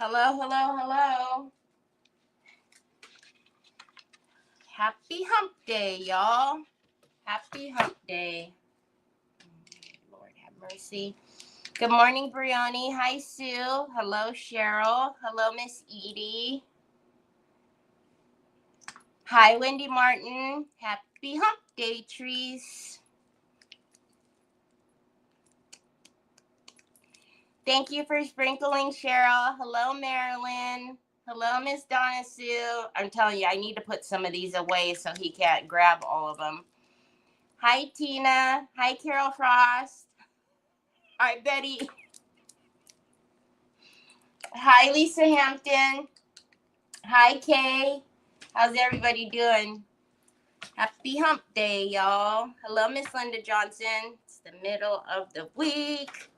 Hello, hello, hello. Happy hump day, y'all. Happy hump day. Lord have mercy. Good morning, Briani. Hi, Sue. Hello, Cheryl. Hello, Miss Edie. Hi, Wendy Martin. Happy hump day, trees. Thank you for sprinkling, Cheryl. Hello, Marilyn. Hello, Miss Donna Sue. I'm telling you, I need to put some of these away so he can't grab all of them. Hi, Tina. Hi, Carol Frost. Hi, Betty. Hi, Lisa Hampton. Hi, Kay. How's everybody doing? Happy hump day, y'all. Hello, Miss Linda Johnson. It's the middle of the week.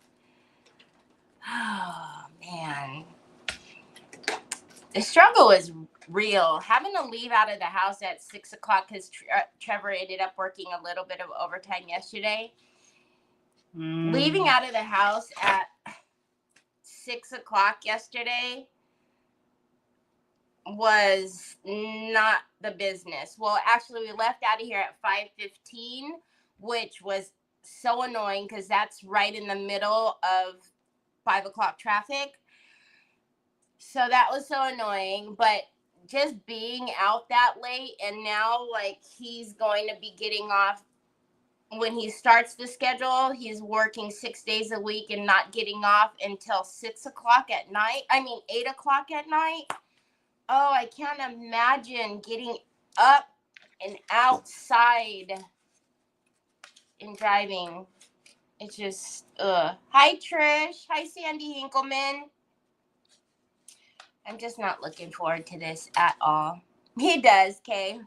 Oh, man. The struggle is real. Having to leave out of the house at 6 o'clock because Trevor ended up working a little bit of overtime yesterday. Leaving out of the house at 6 o'clock yesterday was not the business. Well, actually, we left out of here at 5:15, which was so annoying because that's right in the middle of 5 o'clock traffic. So that was so annoying, but just being out that late, and now like he's going to be getting off when he starts the schedule. He's working 6 days a week and not getting off until 6 o'clock at night. 8 o'clock at night. Oh, I can't imagine getting up and outside and driving. It's just, Hi, Trish. Hi, Sandy Hinkleman. I'm just not looking forward to this at all. He does, Kay.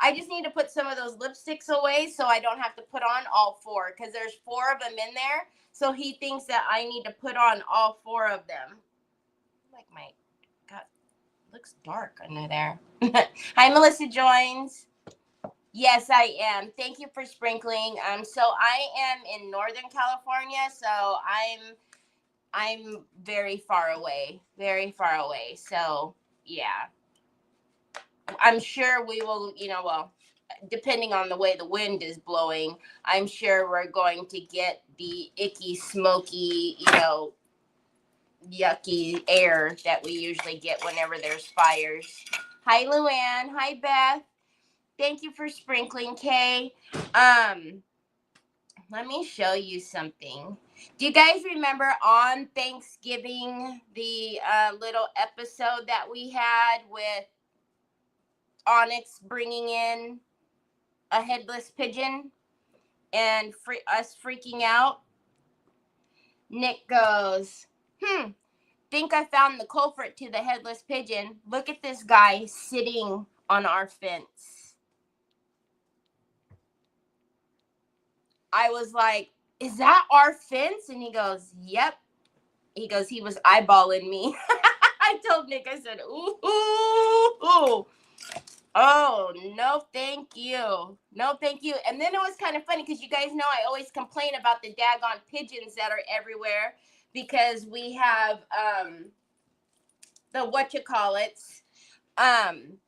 I just need to put some of those lipsticks away so I don't have to put on all four because there's 4 of them in there. So he thinks that I need to put on all 4 of them. Like my, God, looks dark under there. Hi, Melissa Joins. Yes, I am. Thank you for sprinkling. So I am in Northern California, so I'm very far away. Very far away. So yeah. I'm sure we will, well, depending on the way the wind is blowing, I'm sure we're going to get the icky, smoky, yucky air that we usually get whenever there's fires. Hi, Luann. Hi, Beth. Thank you for sprinkling, Kay. Let me show you something. Do you guys remember on Thanksgiving, the little episode that we had with Onyx bringing in a headless pigeon and us freaking out? Nick goes, think I found the culprit to the headless pigeon. Look at this guy sitting on our fence. I was like, is that our fence? And he goes, yep. He goes, he was eyeballing me. I told Nick, I said, ooh. Oh, no, thank you. No, thank you. And then it was kind of funny because you guys know I always complain about the daggone pigeons that are everywhere because we have the whatchamacallits. And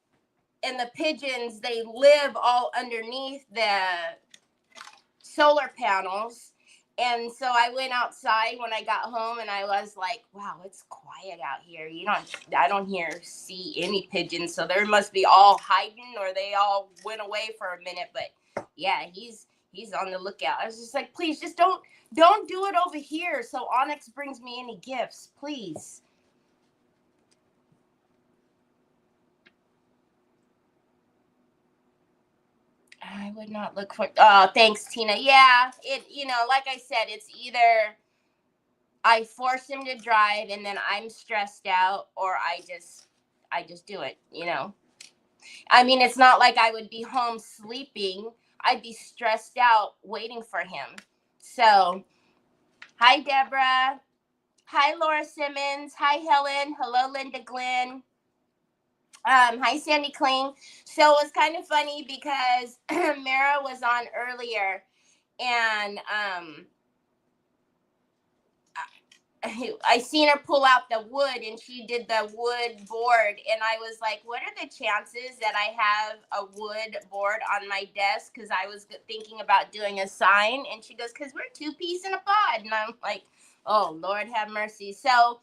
the pigeons, they live all underneath the solar panels. And so I went outside when I got home and I was like, wow, it's quiet out here. I don't see any pigeons. So there must be all hiding or they all went away for a minute. But yeah, he's on the lookout. I was just like, please just don't do it over here. So Onyx brings me any gifts, please. I would not look for, thanks, Tina. Yeah, like I said, it's either I force him to drive and then I'm stressed out, or I just do it, it's not like I would be home sleeping. I'd be stressed out waiting for him. So, hi, Deborah. Hi, Laura Simmons. Hi, Helen. Hello, Linda Glenn. Hi, Sandy Kling. So it was kind of funny because Mara was on earlier, and I seen her pull out the wood, and she did the wood board, and I was like, what are the chances that I have a wood board on my desk? Because I was thinking about doing a sign, and she goes, because we're 2 peas in a pod. And I'm like, oh, Lord have mercy. So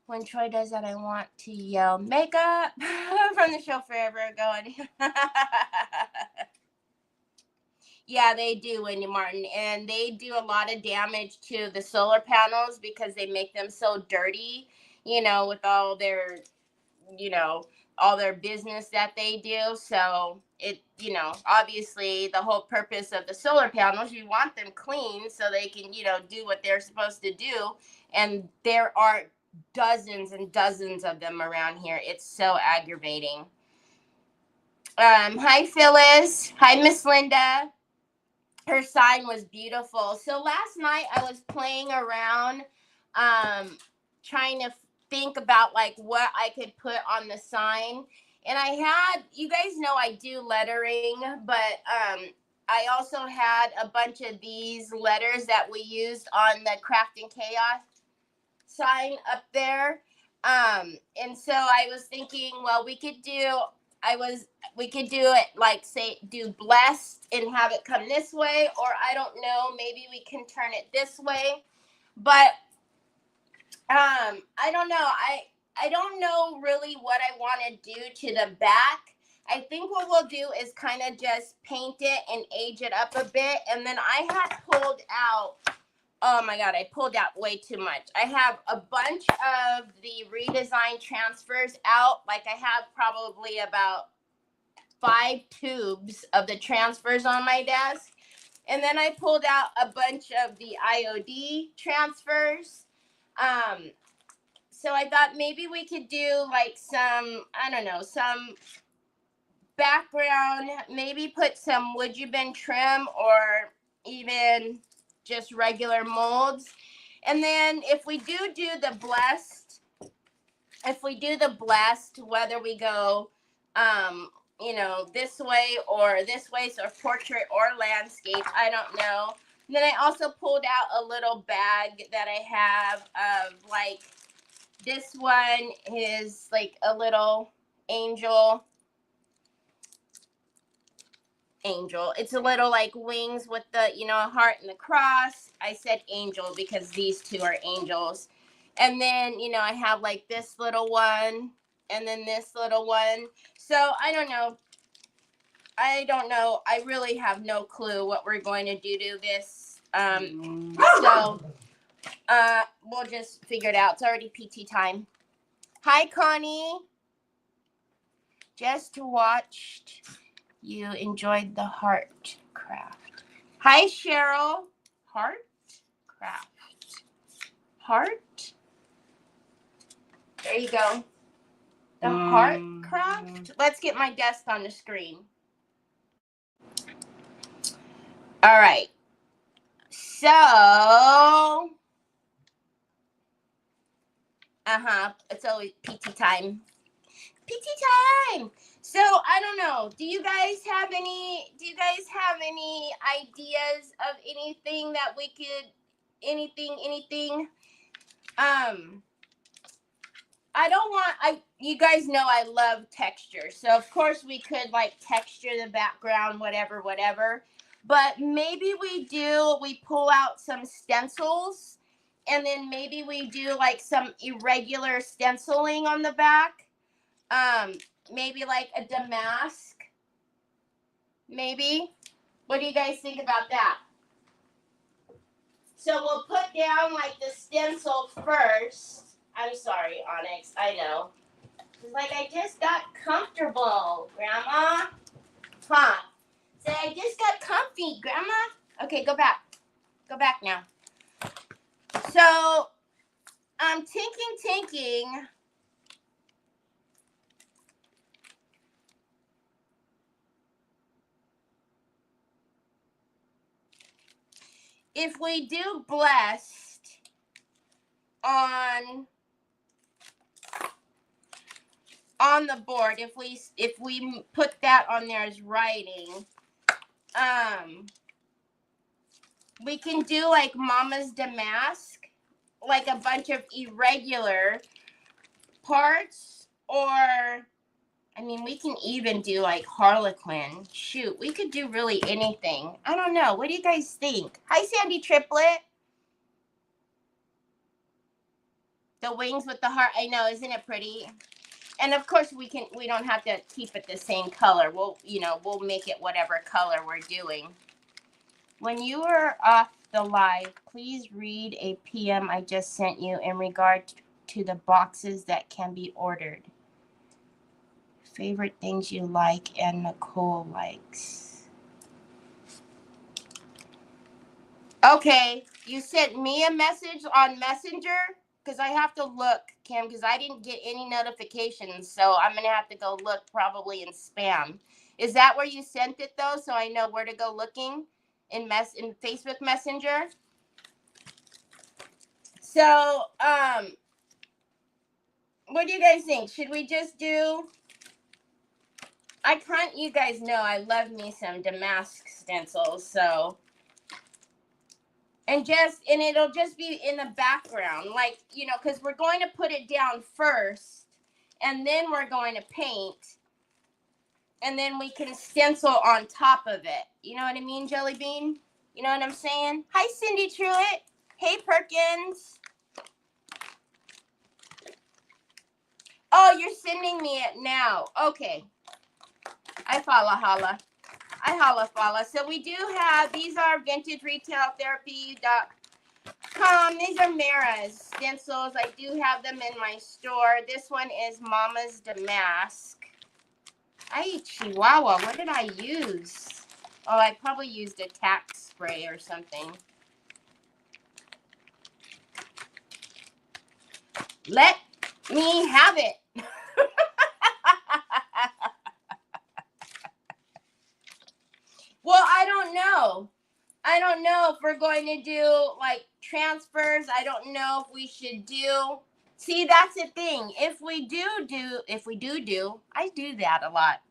when Troy does that, I want to yell makeup from the show Forever Going. Yeah, they do, Wendy Martin, and they do a lot of damage to the solar panels because they make them so dirty, with all their, all their business that they do. So it, obviously the whole purpose of the solar panels, you want them clean so they can, do what they're supposed to do. And there are dozens and dozens of them around here. It's so aggravating. Hi, Phyllis. Hi, Miss Linda. Her sign was beautiful. So last night I was playing around, trying to think about like what I could put on the sign. And I had, you guys know I do lettering, but I also had a bunch of these letters that we used on the Craft and Chaos sign up there. And so I was thinking, well, we could do it like, say, do blessed and have it come this way, or I don't know, maybe we can turn it this way. But I don't know. I don't know really what I want to do to the back. I think what we'll do is kind of just paint it and age it up a bit. And then I had pulled out, oh my God, I pulled out way too much. I have a bunch of the redesign transfers out. Like I have probably about 5 tubes of the transfers on my desk. And then I pulled out a bunch of the IOD transfers. So I thought maybe we could do like some, I don't know, some background, maybe put some would you been trim or even just regular molds. And then if we do the blessed, whether we go, this way, so portrait or landscape, I don't know. And then I also pulled out a little bag that I have of like, this one is like a little angel. It's a little like wings with the, a heart and the cross. I said angel because these two are angels. And then, I have like this little one and then this little one. So I don't know. I really have no clue what we're going to do to this. So we'll just figure it out. It's already PT time. Hi, Connie. Just watched. You enjoyed the heart craft. Hi, Cheryl. Heart craft. Heart. There you go. The heart craft. Let's get my desk on the screen. All right. So, it's always PT time. PT time. So I don't know. Do you guys have any ideas of anything that we could, anything? You guys know I love texture. So of course we could like texture the background, whatever. But maybe we pull out some stencils and then maybe we do like some irregular stenciling on the back. Maybe like a damask. Maybe. What do you guys think about that? So we'll put down like the stencil first. I'm sorry, Onyx. I know. It's like I just got comfortable, Grandma. Huh? Say I just got comfy, Grandma. Okay, go back. Go back now. So I'm thinking. If we do blessed on the board, if we put that on there as writing, we can do like Mama's Damask, like a bunch of irregular parts, or I mean, we can even do like Harlequin. Shoot, we could do really anything. I don't know. What do you guys think? Hi, Sandy Triplet. The wings with the heart. I know, isn't it pretty? And of course, we don't have to keep it the same color. We'll make it whatever color we're doing. When you are off the live, please read a PM I just sent you in regard to the boxes that can be ordered. Favorite things you like and Nicole likes. Okay, you sent me a message on Messenger? Because I have to look, Kim, because I didn't get any notifications. So I'm going to have to go look probably in spam. Is that where you sent it, though? So I know where to go looking in Facebook Messenger? So, what do you guys think? Should we just do... you guys know I love me some damask stencils, so... And it'll just be in the background, like, because we're going to put it down first, and then we're going to paint, and then we can stencil on top of it. You know what I mean, Jelly Bean? You know what I'm saying? Hi, Cindy Truitt. Hey, Perkins. Oh, you're sending me it now. Okay. I holla. So we do have, these are vintageretailtherapy.com. These are Mara's stencils. I do have them in my store. This one is Mama's Damask. Chihuahua, what did I use? Oh, I probably used a tack spray or something. Let me have it. Well, I don't know if we're going to do like transfers. I don't know if we should do. See, that's the thing. If we do, I do that a lot.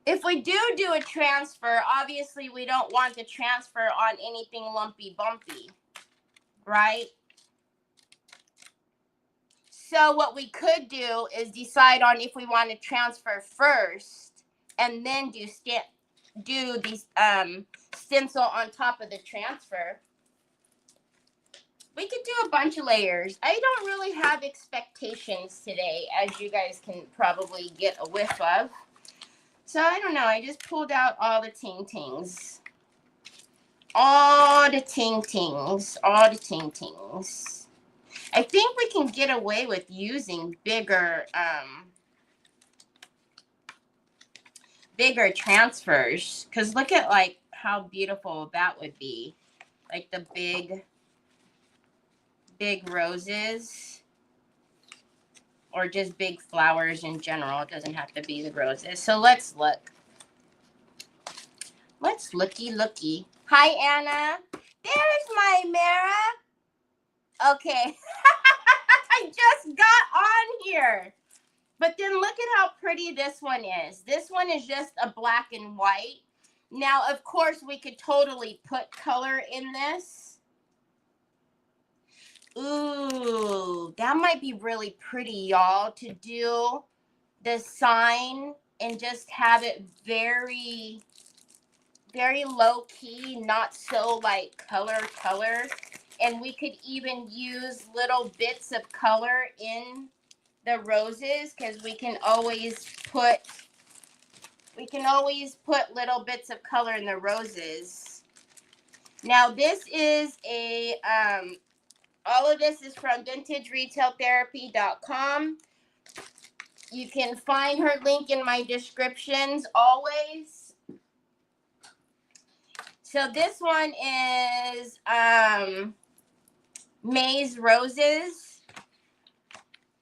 If we do a transfer, obviously we don't want to transfer on anything lumpy bumpy, right? So what we could do is decide on if we want to transfer first and then do these stencil on top of the transfer. We could do a bunch of layers. I don't really have expectations today, as you guys can probably get a whiff of. So I don't know. I just pulled out all the ting-tings. All the ting-tings. I think we can get away with using bigger transfers, because look at like how beautiful that would be, like the big roses, or just big flowers in general. It doesn't have to be the roses. So let's looky. Hi, Anna. There's my Mara. Okay. I just got on here. But then look at how pretty this one is. This one is just a black and white. Now, of course, we could totally put color in this. Ooh, that might be really pretty, y'all, to do the sign and just have it very, very low key, not so like color. And we could even use little bits of color in the roses, because we can always put little bits of color in the roses. Now this is a all of this is from vintageretailtherapy.com. You can find her link in my descriptions always. So this one is Maze Roses.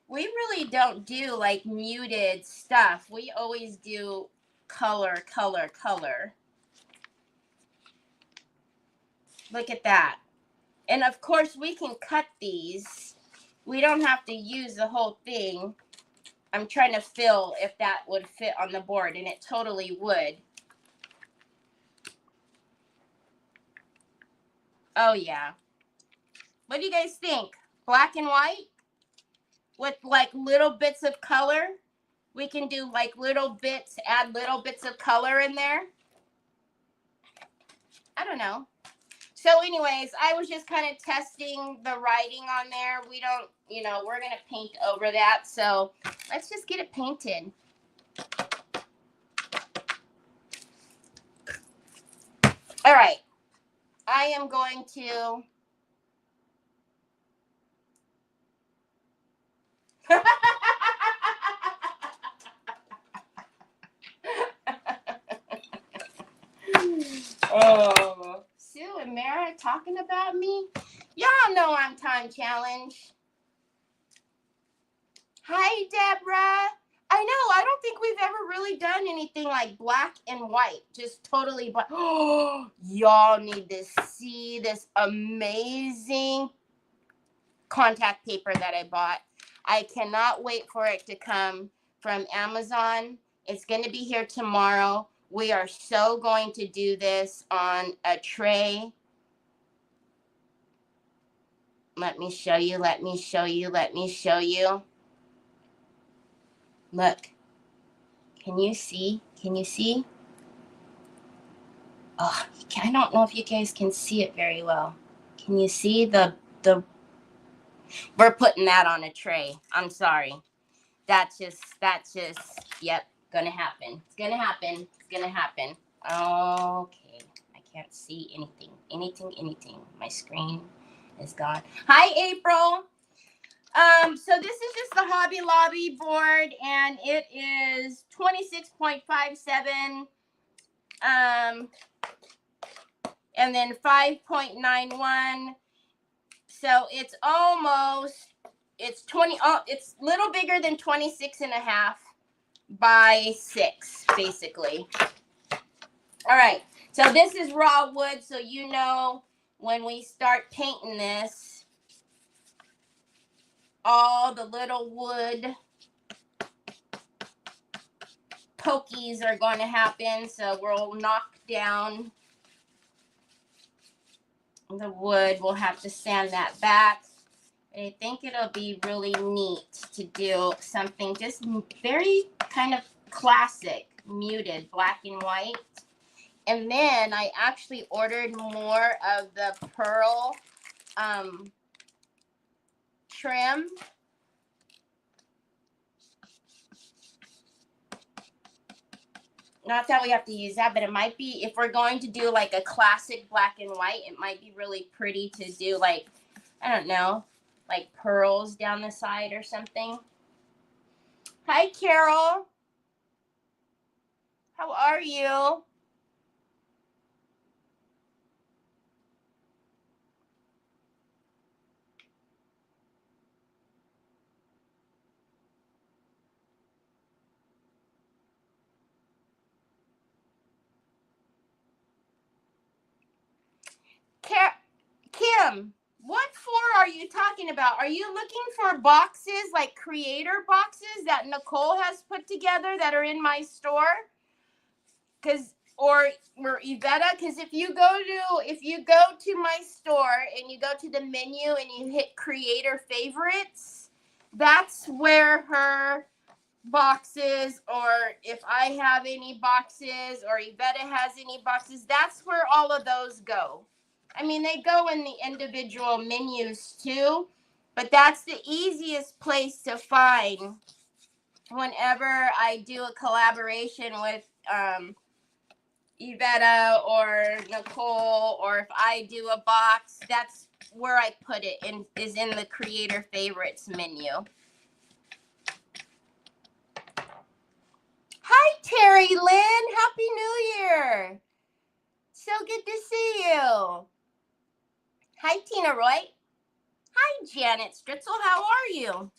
We really don't do like muted stuff. We always do color. Look at that. And of course we can cut these. We don't have to use the whole thing. I'm trying to feel if that would fit on the board, and it totally would. Oh yeah. What do you guys think? Black and white with like little bits of color? We can do like little bits, add little bits of color in there. I don't know. So anyways, I was just kind of testing the writing on there. We don't, you know, we're going to paint over that. So let's just get it painted. All right. I am going to... Oh, Sue and Mara talking about me. Y'all know I'm time challenged. Hi, Deborah. I know. I don't think we've ever really done anything like black and white. Just totally black. Oh, y'all need to see this amazing contact paper that I bought. I cannot wait for it to come from Amazon. It's going to be here tomorrow. We are so going to do this on a tray. Let me show you. Let me show you. Let me show you. Look. Can you see? Can you see? Oh, I don't know if you guys can see it very well. Can you see the we're putting that on a tray. I'm sorry. That's just, yep, gonna happen. It's gonna happen. It's gonna happen. Okay. I can't see anything. Anything. My screen is gone. Hi, April. So this is just the Hobby Lobby board, and it is 26.57, and then 5.91. So it's almost, it's 20, it's a little bigger than 26.5 by 6, basically. All right. So this is raw wood. So you know when we start painting this, all the little wood pokies are going to happen. So we'll knock down the wood. We'll have to sand that back. I think it'll be really neat to do something just very kind of classic, muted, black and white. And then I actually ordered more of the pearl trim. Not that we have to use that, but it might be, if we're going to do like a classic black and white, it might be really pretty to do like, I don't know, like pearls down the side or something. Hi, Carol. How are you? Kim, what for are you talking about? Are you looking for boxes, like creator boxes that Nicole has put together that are in my store? Or Yvetta, because if you go to my store and you go to the menu and you hit creator favorites, that's where her boxes, or if I have any boxes or Yvetta has any boxes, that's where all of those go. I mean, they go in the individual menus too, but that's the easiest place to find whenever I do a collaboration with Yvetta or Nicole, or if I do a box, that's where I put it, is in the creator favorites menu. Hi, Terry Lynn. Happy New Year. So good to see you. Hi, Tina Roy. Hi, Janet Stritzel. How are you?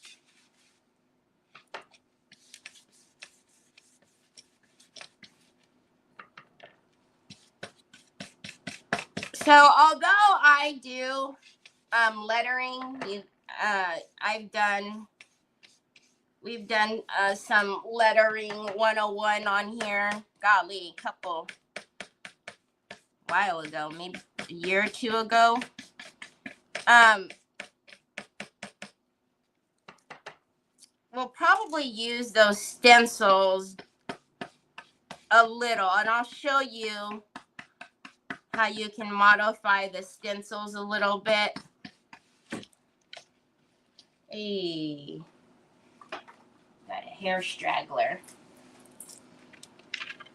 So although I do lettering, we've done some lettering 101 on here. Golly, while ago, maybe a year or two ago. We'll probably use those stencils a little, and I'll show you how you can modify the stencils a little bit. Hey, got a hair straggler.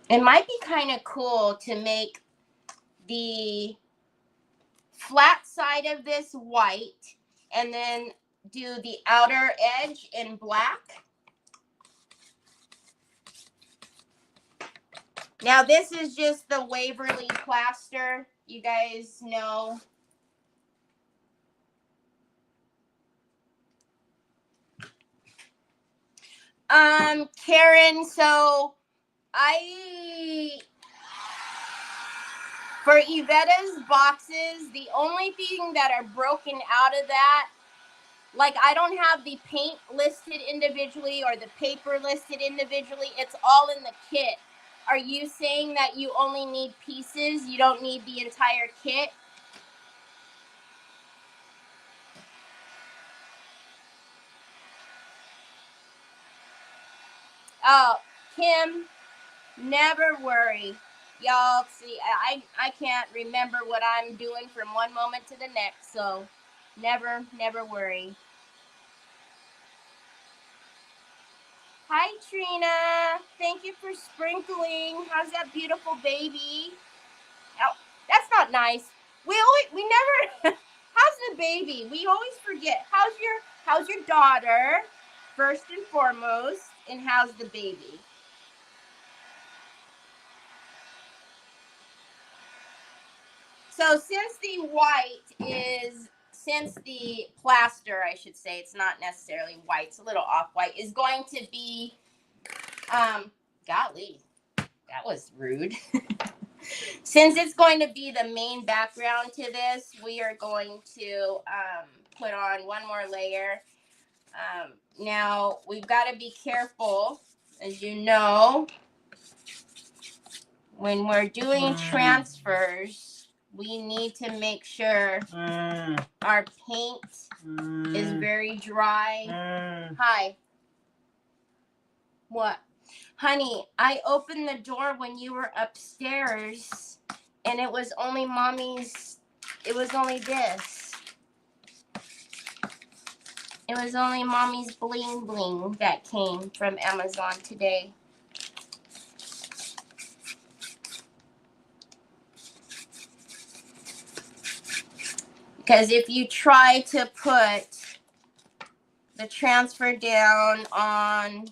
It might be kind of cool to make the flat side of this white and then do the outer edge in black. Now this is just the Waverly plaster, you guys know. Karen, so for Yvetta's boxes, the only thing that are broken out of that, like I don't have the paint listed individually or the paper listed individually. It's all in the kit. Are you saying that you only need pieces? You don't need the entire kit? Oh, Kim, never worry. Y'all, see, I can't remember what I'm doing from one moment to the next, so never worry. Hi, Trina. Thank you for sprinkling. How's that beautiful baby? Oh, that's not nice. We never. How's the baby? We always forget. How's your daughter? First and foremost, and how's the baby? So since the plaster, I should say, it's not necessarily white, it's a little off-white, is going to be, golly, that was rude. Since it's going to be the main background to this, we are going to put on one more layer. Now, we've got to be careful, as you know, when we're doing transfers, we need to make sure our paint is very dry. Hi. What? Honey, I opened the door when you were upstairs, and it was only mommy's, it was only this. It was only mommy's bling bling that came from Amazon today. Because if you try to put the transfer down on,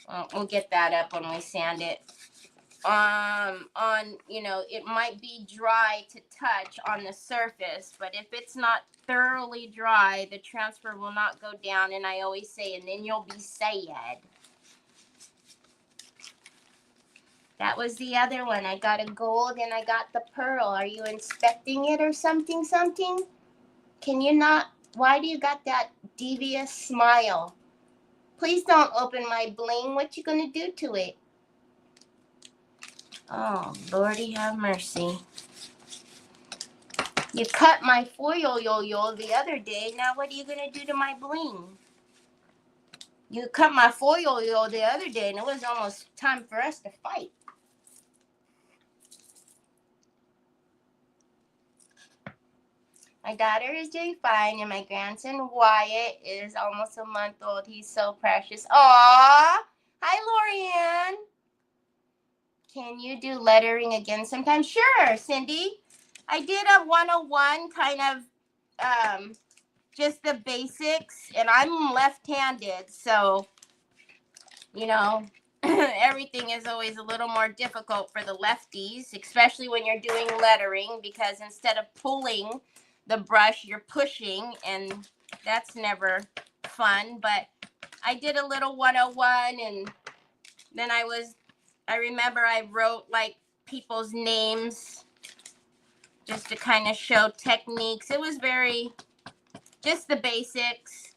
well, we'll get that up when we sand it. You know, it might be dry to touch on the surface, but if it's not thoroughly dry, the transfer will not go down. And I always say, and then you'll be sad. That was the other one. I got a gold and I got the pearl. Are you inspecting it or something? Can you not? Why do you got that devious smile? Please don't open my bling. What you gonna do to it? Oh, Lordy have mercy. You cut my foil yo-yo the other day. Now what are you gonna do to my bling? You cut my foil yo-yo the other day and it was almost time for us to fight. My daughter is doing fine, and my grandson Wyatt is almost a month old. He's so precious. Aww. Hi, Lorianne. Can you do lettering again sometime? Sure, Cindy. I did a 101 kind of just the basics, and I'm left-handed, so, you know, everything is always a little more difficult for the lefties, especially when you're doing lettering, because instead of pulling the brush, you're pushing, and that's never fun. But I did a little 101, and then I remember I wrote like people's names just to kind of show techniques. It was very just the basics.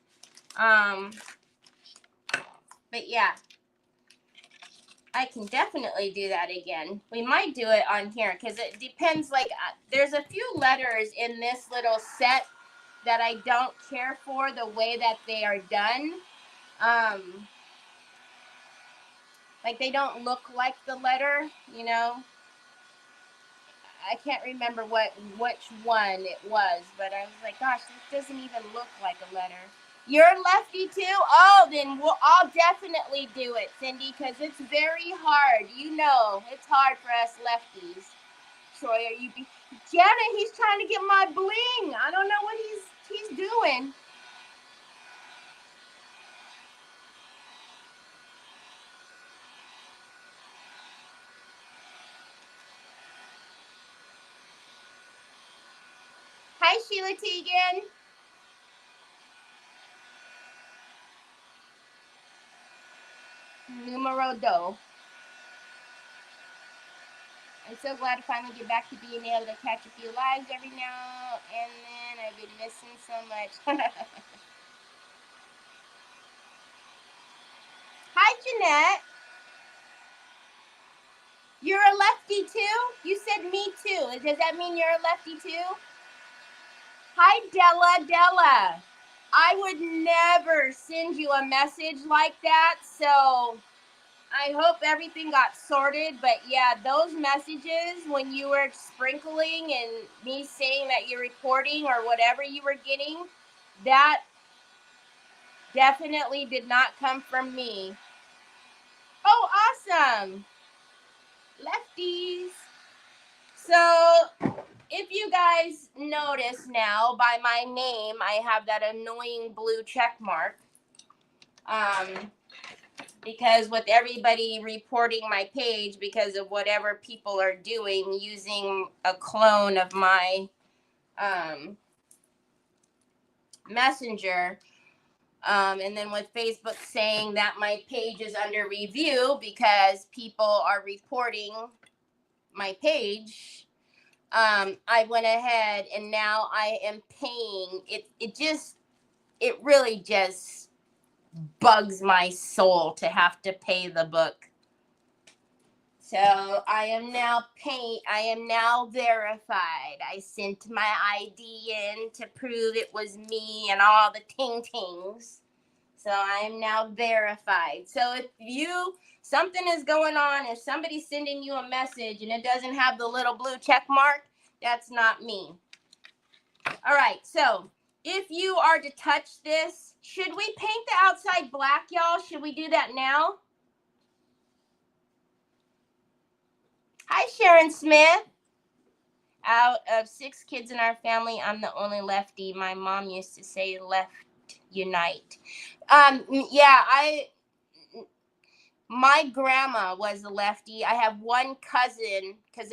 But yeah, I can definitely do that again. We might do it on here because it depends. Like, there's a few letters in this little set that I don't care for the way that they are done. Like they don't look like the letter, you know. I can't remember which one it was, but I was like, gosh, this doesn't even look like a letter. You're lefty too? Oh, then I'll definitely do it, Cindy, because it's very hard. You know, it's hard for us lefties. Troy, are you? Janet, he's trying to get my bling. I don't know what he's doing. Hi, Sheila Teagan. Numero dos. I'm so glad to finally get back to being able to catch a few lives every now and then. I've been missing so much. Hi, Jeanette. You're a lefty too? You said me too. Does that mean you're a lefty too? Hi, Della. I would never send you a message like that, so I hope everything got sorted. But yeah, those messages when you were sprinkling and me saying that you're recording or whatever you were getting, that definitely did not come from me. Oh, awesome. Lefties. So if you guys notice now by my name, I have that annoying blue check mark. Because with everybody reporting my page because of whatever people are doing using a clone of my messenger, and then with Facebook saying that my page is under review because people are reporting my page, I went ahead and now I am paying it. It really just bugs my soul to have to pay the book. So I am now verified. I sent my ID in to prove it was me and all the ting-tings. So I am now verified. So if something is going on, if somebody's sending you a message and it doesn't have the little blue check mark, that's not me. All right, so if you are to touch this, should we paint the outside black, y'all? Should we do that now? Hi, Sharon Smith. Out of 6 kids in our family, I'm the only lefty. My mom used to say left unite. Yeah, my grandma was a lefty. I have one cousin because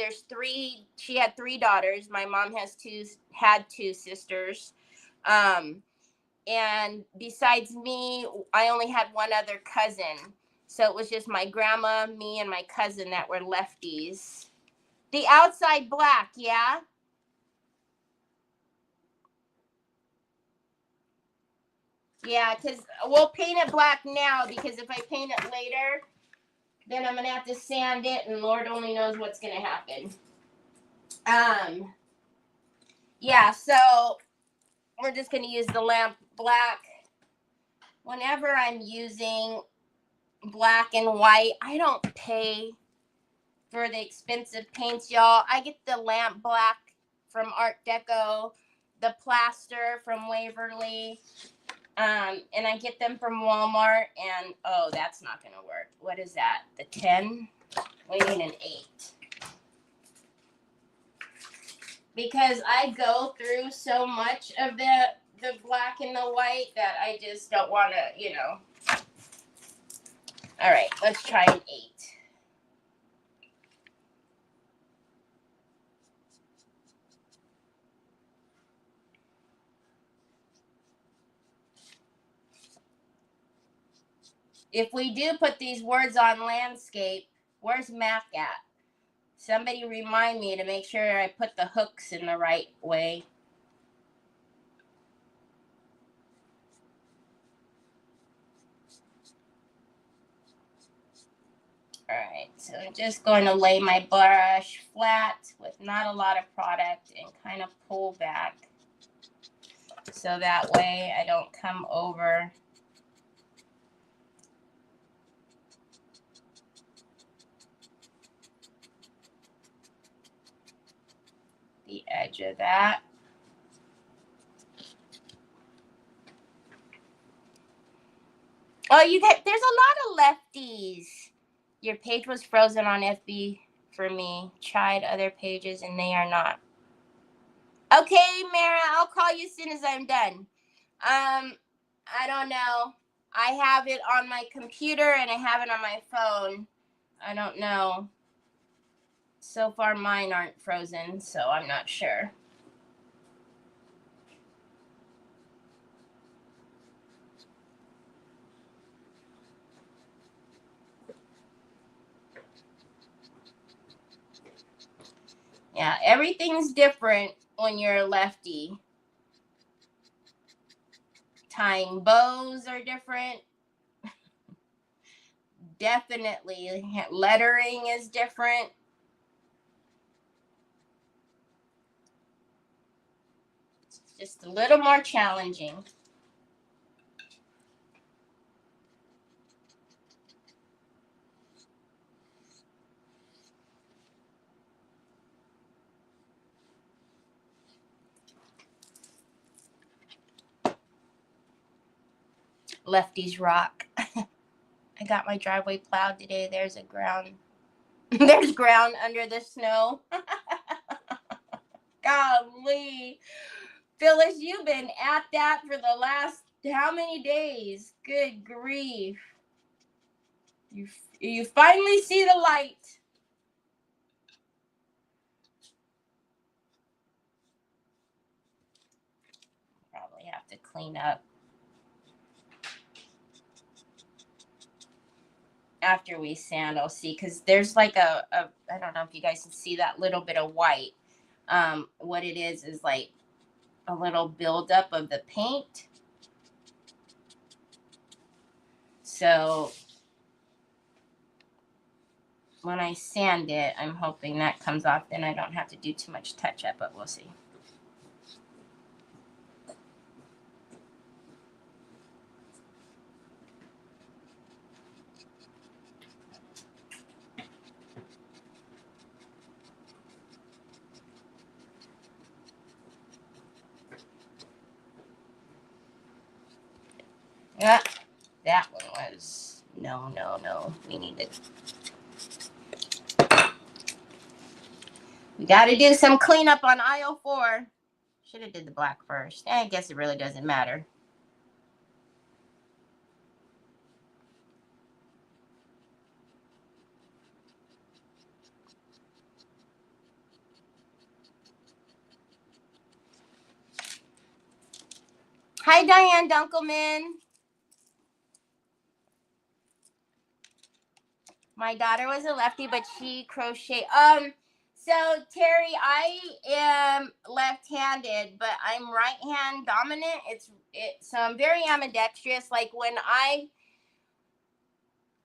she had 3 daughters. My mom had 2 sisters. And besides me, I only had one other cousin. So it was just my grandma, me, and my cousin that were lefties. The outside black, yeah? Yeah, because we'll paint it black now because if I paint it later, then I'm going to have to sand it and Lord only knows what's going to happen. Yeah, so we're just going to use the lamp black. Whenever I'm using black and white, I don't pay for the expensive paints, y'all. I get the lamp black from Art Deco, the plaster from Waverly, and I get them from Walmart, and oh, that's not going to work. What is that? The 10? We need an 8. Because I go through so much of the black and the white that I just don't want to, All right, let's try an 8. If we do put these words on landscape, where's Mac at? Somebody remind me to make sure I put the hooks in the right way. All right, so I'm just going to lay my brush flat with not a lot of product and kind of pull back. So that way I don't come over the edge of that. Oh, you get, there's a lot of lefties. Your page was frozen on FB for me. Tried other pages and they are not. Okay, Mara, I'll call you as soon as I'm done. I don't know. I have it on my computer and I have it on my phone. I don't know. So far mine aren't frozen, so I'm not sure. Yeah, everything's different when you're a lefty. Tying bows are different. Definitely. Lettering is different. It's just a little more challenging. Lefties rock. I got my driveway plowed today. There's a ground. There's ground under the snow. Golly. Phyllis, you've been at that for the last how many days? Good grief. You finally see the light. Probably have to clean up after we sand. I'll see, because there's like a I don't know if you guys can see that little bit of white. What it is like a little buildup of the paint. So when I sand it, I'm hoping that comes off. Then I don't have to do too much touch up, but we'll see. Yeah, that one was no. We need to. We got to do some cleanup on aisle 4. Should have did the black first. I guess it really doesn't matter. Hi, Diane Dunkelman. My daughter was a lefty, but she crocheted. So Terry, I am left-handed, but I'm right-hand dominant. So I'm very ambidextrous. Like when I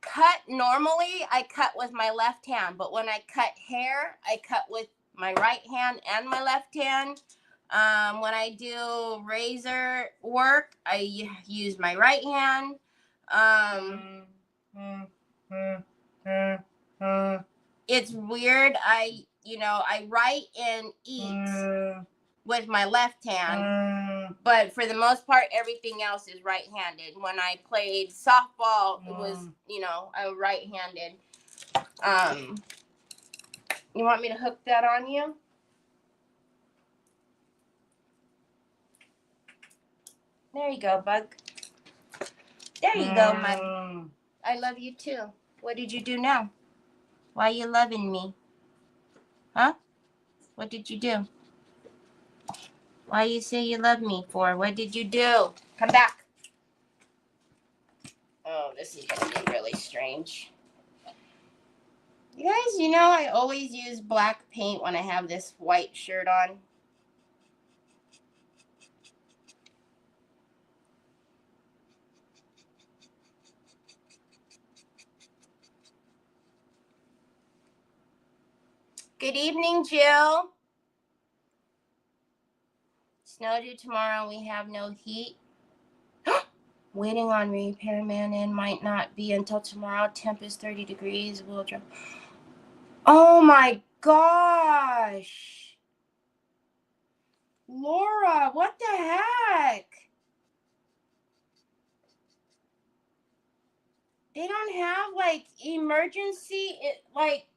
cut normally, I cut with my left hand, but when I cut hair, I cut with my right hand and my left hand. When I do razor work, I use my right hand. It's weird. I write and eat with my left hand, but for the most part, everything else is right-handed. When I played softball, it was, I right-handed. You want me to hook that on you? There you go, bug. There you go, mug. I love you too. What did you do now? Why you loving me? Huh? What did you do? Why you say you love me for? What did you do? Come back. Oh, this is going to be really strange. You guys, I always use black paint when I have this white shirt on. Good evening, Jill. Snow due tomorrow. We have no heat. Waiting on repairman and might not be until tomorrow. Temp is 30 degrees. Will drop. Oh my gosh. Laura, what the heck? They don't have like emergency, like,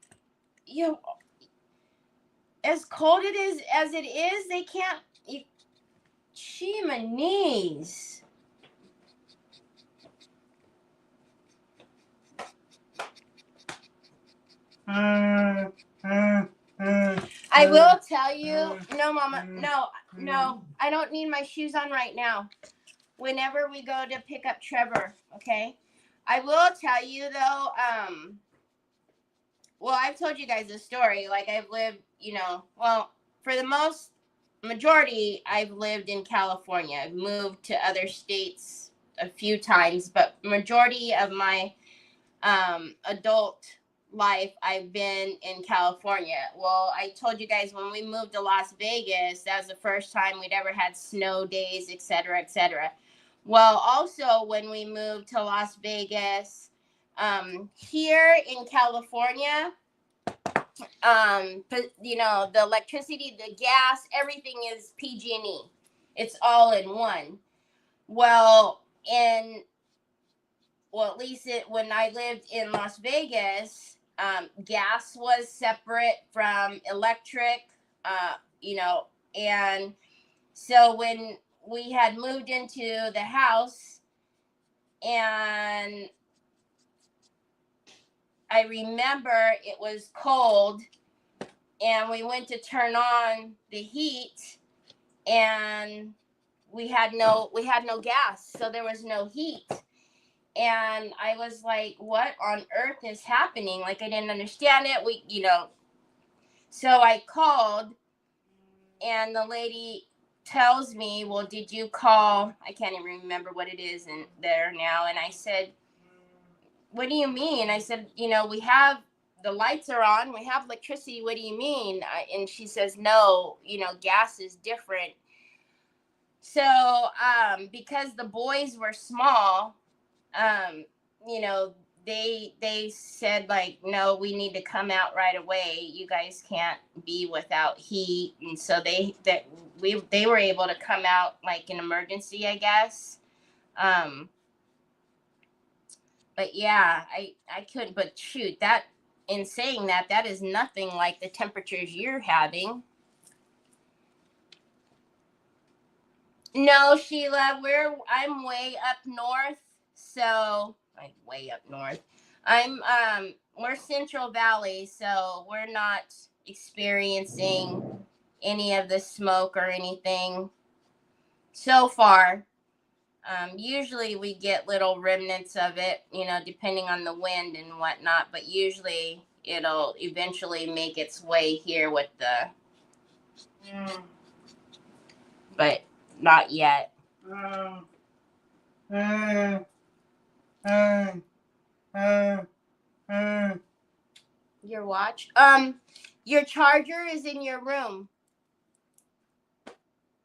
you know, as cold it is as it is, they can't. Shima knees. I will tell you, no, Mama, no, I don't need my shoes on right now. Whenever we go to pick up Trevor, okay? I will tell you though, well, I've told you guys a story. Like I've lived, well, for the majority, I've lived in California. I've moved to other states a few times, but majority of my adult life, I've been in California. Well, I told you guys when we moved to Las Vegas, that was the first time we'd ever had snow days, et cetera, et cetera. Well, also when we moved to Las Vegas, here in California, but the electricity, the gas, everything is PG&E. It's all in one. Well, at least when I lived in Las Vegas, gas was separate from electric, and so when we had moved into the house, and I remember it was cold, and we went to turn on the heat, and we had no gas, so there was no heat. And I was like, what on earth is happening? Like, I didn't understand it. So I called, and the lady tells me, well, did you call? I can't even remember what it is in there now. And I said, what do you mean? I said, we have, the lights are on, we have electricity. What do you mean? And she says, no, gas is different. So, because the boys were small, they said, like, no, we need to come out right away. You guys can't be without heat. And so they were able to come out like an emergency, I guess. But yeah, I couldn't, but shoot, that, in saying that, that is nothing like the temperatures you're having. No, Sheila, I'm way up north. So like way up north. We're Central Valley, so we're not experiencing any of the smoke or anything so far. Usually we get little remnants of it, depending on the wind and whatnot, but usually it'll eventually make its way here with but not yet. Your watch? Your charger is in your room.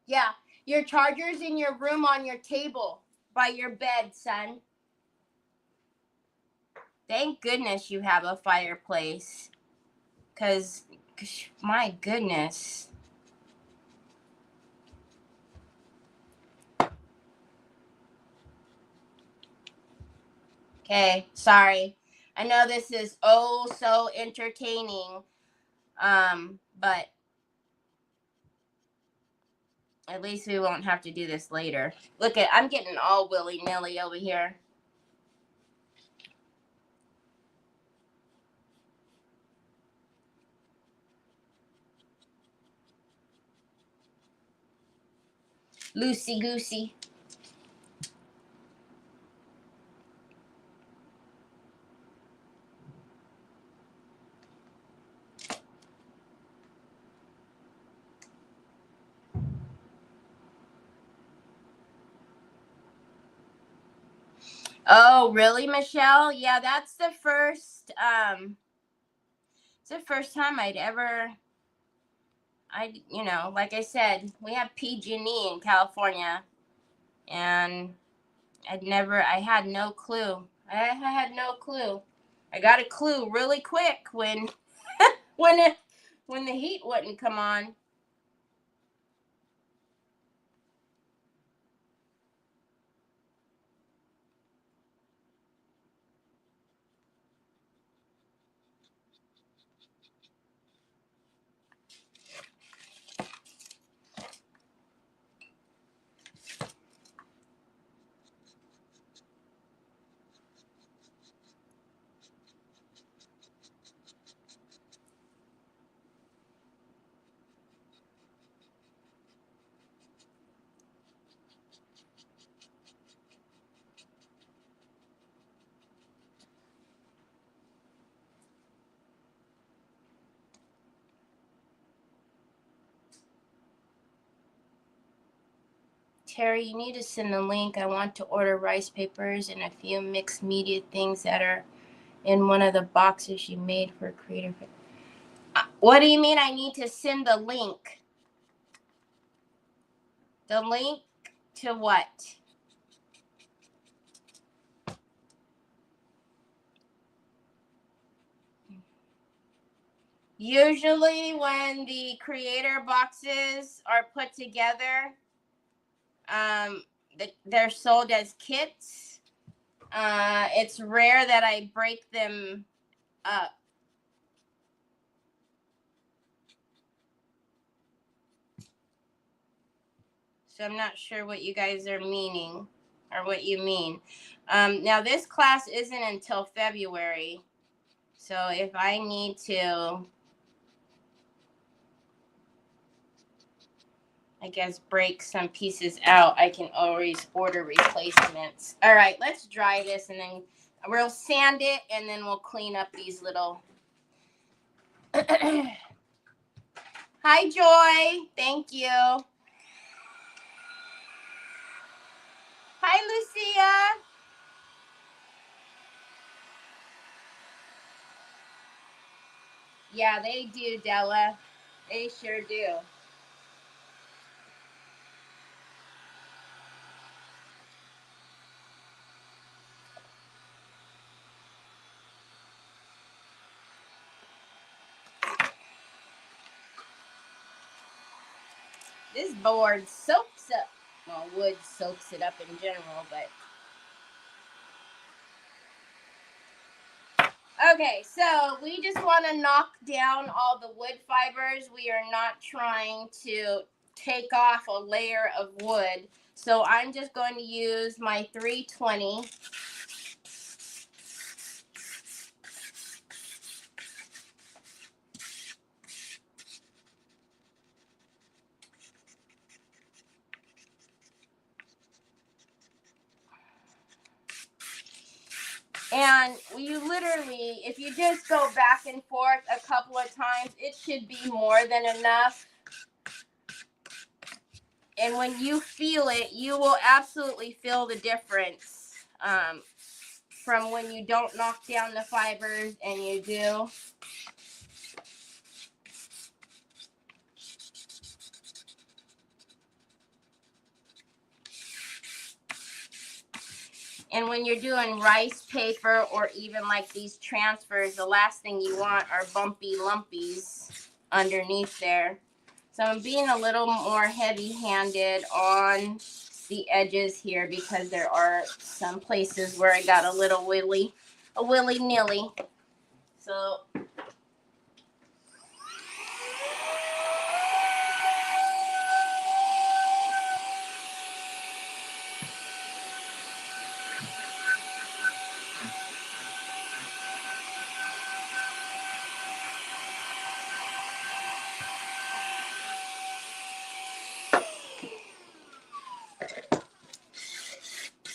Yeah, your charger's in your room on your table by your bed, son. Thank goodness you have a fireplace. Because, my goodness. Okay, sorry. I know this is so entertaining. But at least we won't have to do this later. Look I'm getting all willy-nilly over here. Loosey-goosey. Oh, really, Michelle? Yeah, that's the first. It's the first time you know, like I said, we have PG&E in California, and I had no clue. I had no clue. I got a clue really quick when when the heat wouldn't come on. Terry, you need to send the link. I want to order rice papers and a few mixed media things that are in one of the boxes you made for creator. What do you mean I need to send the link? The link to what? Usually when the creator boxes are put together, they're sold as kits. It's rare that I break them up. So I'm not sure what you guys are meaning or what you mean. Now this class isn't until February. So if I need to, I guess, break some pieces out, I can always order replacements. All right, let's dry this and then we'll sand it and then we'll clean up these little. Hi, Joy. Thank you. Hi, Lucia. Yeah, they do, Della. They sure do. This board soaks up. Well, wood soaks it up in general, but. Okay, so we just want to knock down all the wood fibers. We are not trying to take off a layer of wood. So I'm just going to use my 320. And you literally, if you just go back and forth a couple of times, it should be more than enough. And when you feel it, you will absolutely feel the difference from when you don't knock down the fibers and you do. And when you're doing rice paper or even like these transfers, the last thing you want are bumpy lumpies underneath there. So I'm being a little more heavy-handed on the edges here because there are some places where I got a little willy-nilly. So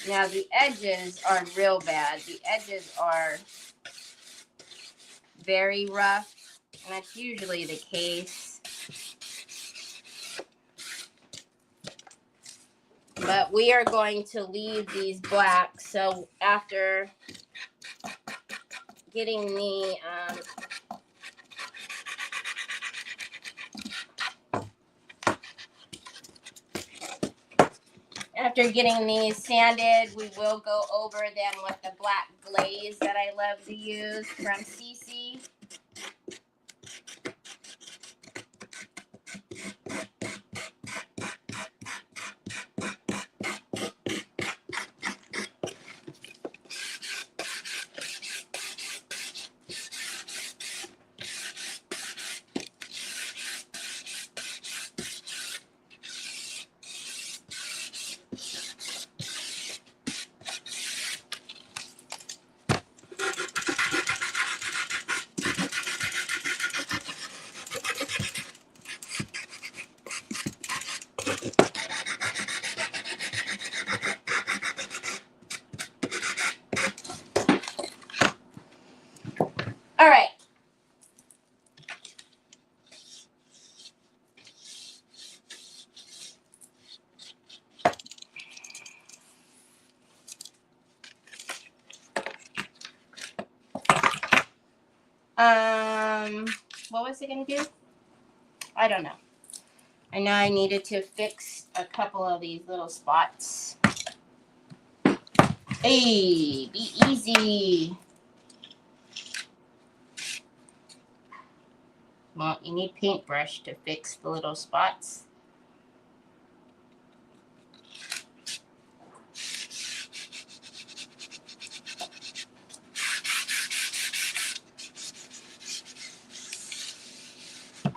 now the edges are real bad. The edges are very rough, and that's usually the case. But we are going to leave these black. So after getting the After getting these sanded, we will go over them with the black glaze that I love to use from CC. All right. What was it gonna do? I don't know. I know I needed to fix a couple of these little spots. Hey, be easy. Well, you need paintbrush to fix the little spots.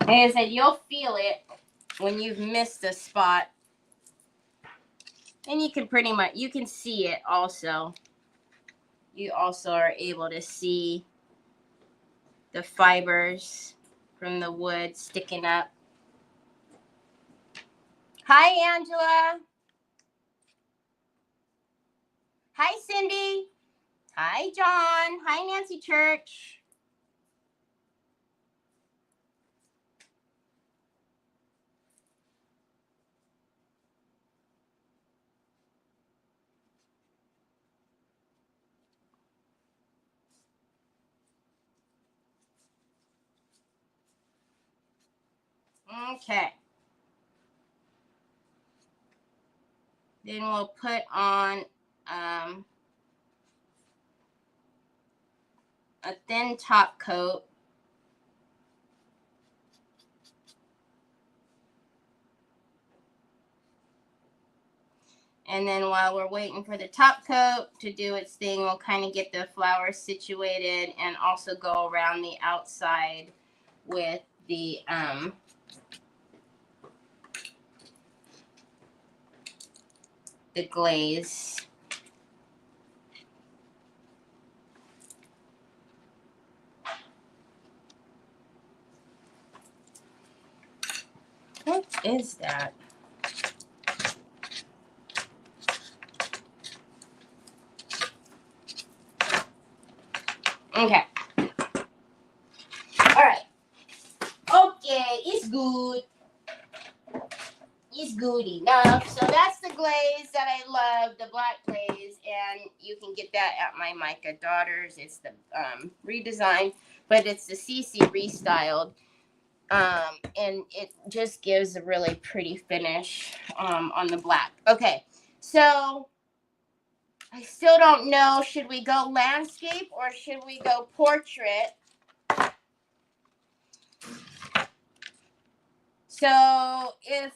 Like I said, you'll feel it when you've missed a spot. And you can pretty much, you can see it also. You also are able to see the fibers from the wood sticking up. Hi, Angela. Hi, Cindy. Hi, John. Hi, Nancy Church. Okay. Then we'll put on a thin top coat. And then while we're waiting for the top coat to do its thing, we'll kind of get the flowers situated and also go around the outside with the glaze. What is that? Okay. All right. Okay, it's good. It's good enough. So that's the glaze that I love, the black glaze, and you can get that at my Micah Daughters. It's the redesign, but it's the CC restyled. And it just gives a really pretty finish on the black. Okay, so I still don't know, should we go landscape or should we go portrait? So if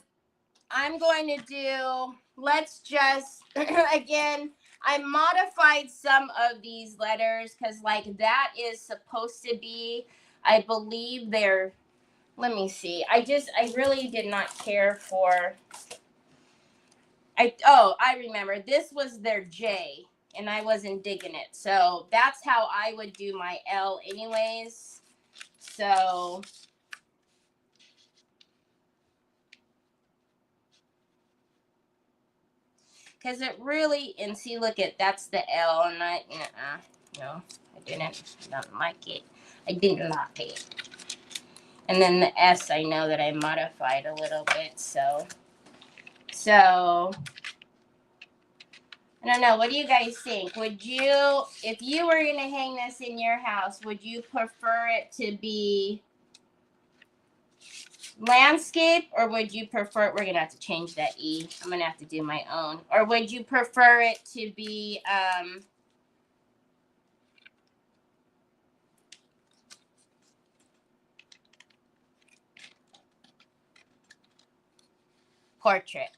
I'm going to do, let's just, again, I modified some of these letters because like that is supposed to be, I believe they're, let me see. I really did not care for, I remember. This was their J, and I wasn't digging it. So that's how I would do my L anyways. So because it really, and see, look at, that's the L, and no, I didn't like it. I didn't like it. And then the S, I know that I modified a little bit, so I don't know. What do you guys think? Would you, if you were going to hang this in your house, would you prefer it to be Landscape, or would you prefer, we're gonna have to change that E. I'm gonna have to do my own. Or would you prefer it to be portrait?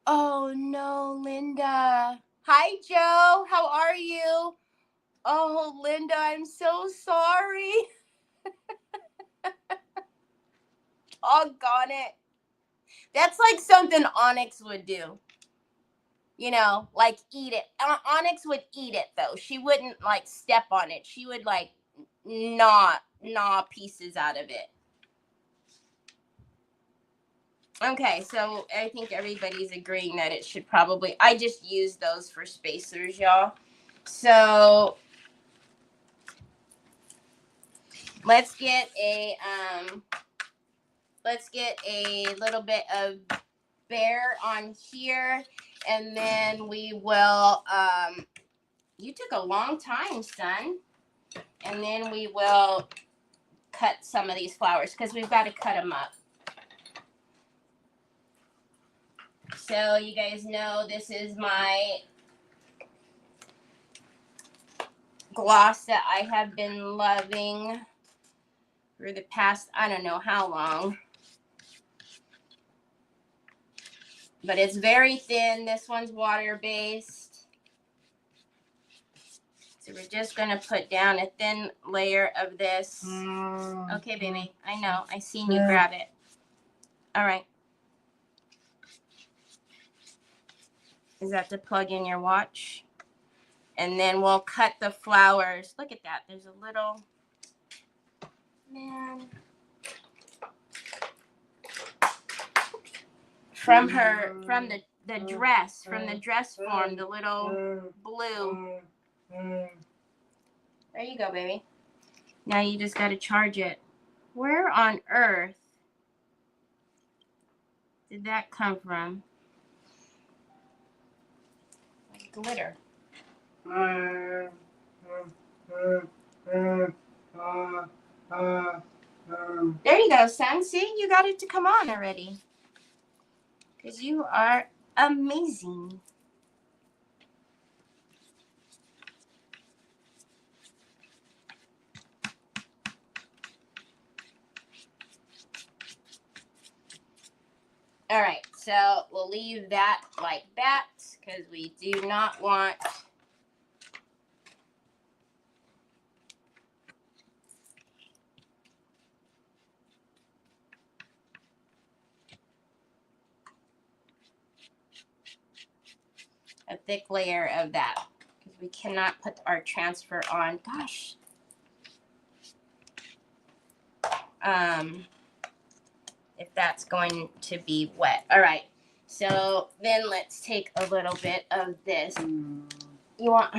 Oh no, Linda. Hi, Joe. How are you? Oh, Linda, I'm so sorry. Doggone it. That's like something Onyx would do. You know, like eat it. Onyx would eat it though. She wouldn't like step on it. She would like gnaw pieces out of it. Okay, so I think everybody's agreeing that it should probably, I just use those for spacers, y'all. So let's get a little bit of bear on here, and then we will you took a long time, son. And then we will cut some of these flowers because we've got to cut them up. So you guys know this is my gloss that I have been loving for the past, I don't know how long. But it's very thin. This one's water-based. So we're just going to put down a thin layer of this. Okay, baby. I know. I seen you grab it. All right. Is that to plug in your watch? And then we'll cut the flowers. Look at that. There's a little, man. From the dress, from the dress form, the little blue. There you go, baby. Now you just got to charge it. Where on earth did that come from? Like glitter. There you go, son. See, you got it to come on already. Because you are amazing. All right, so we'll leave that like that because we do not want a thick layer of that because we cannot put our transfer on. Gosh. If that's going to be wet. All right. So then let's take a little bit of this. You want...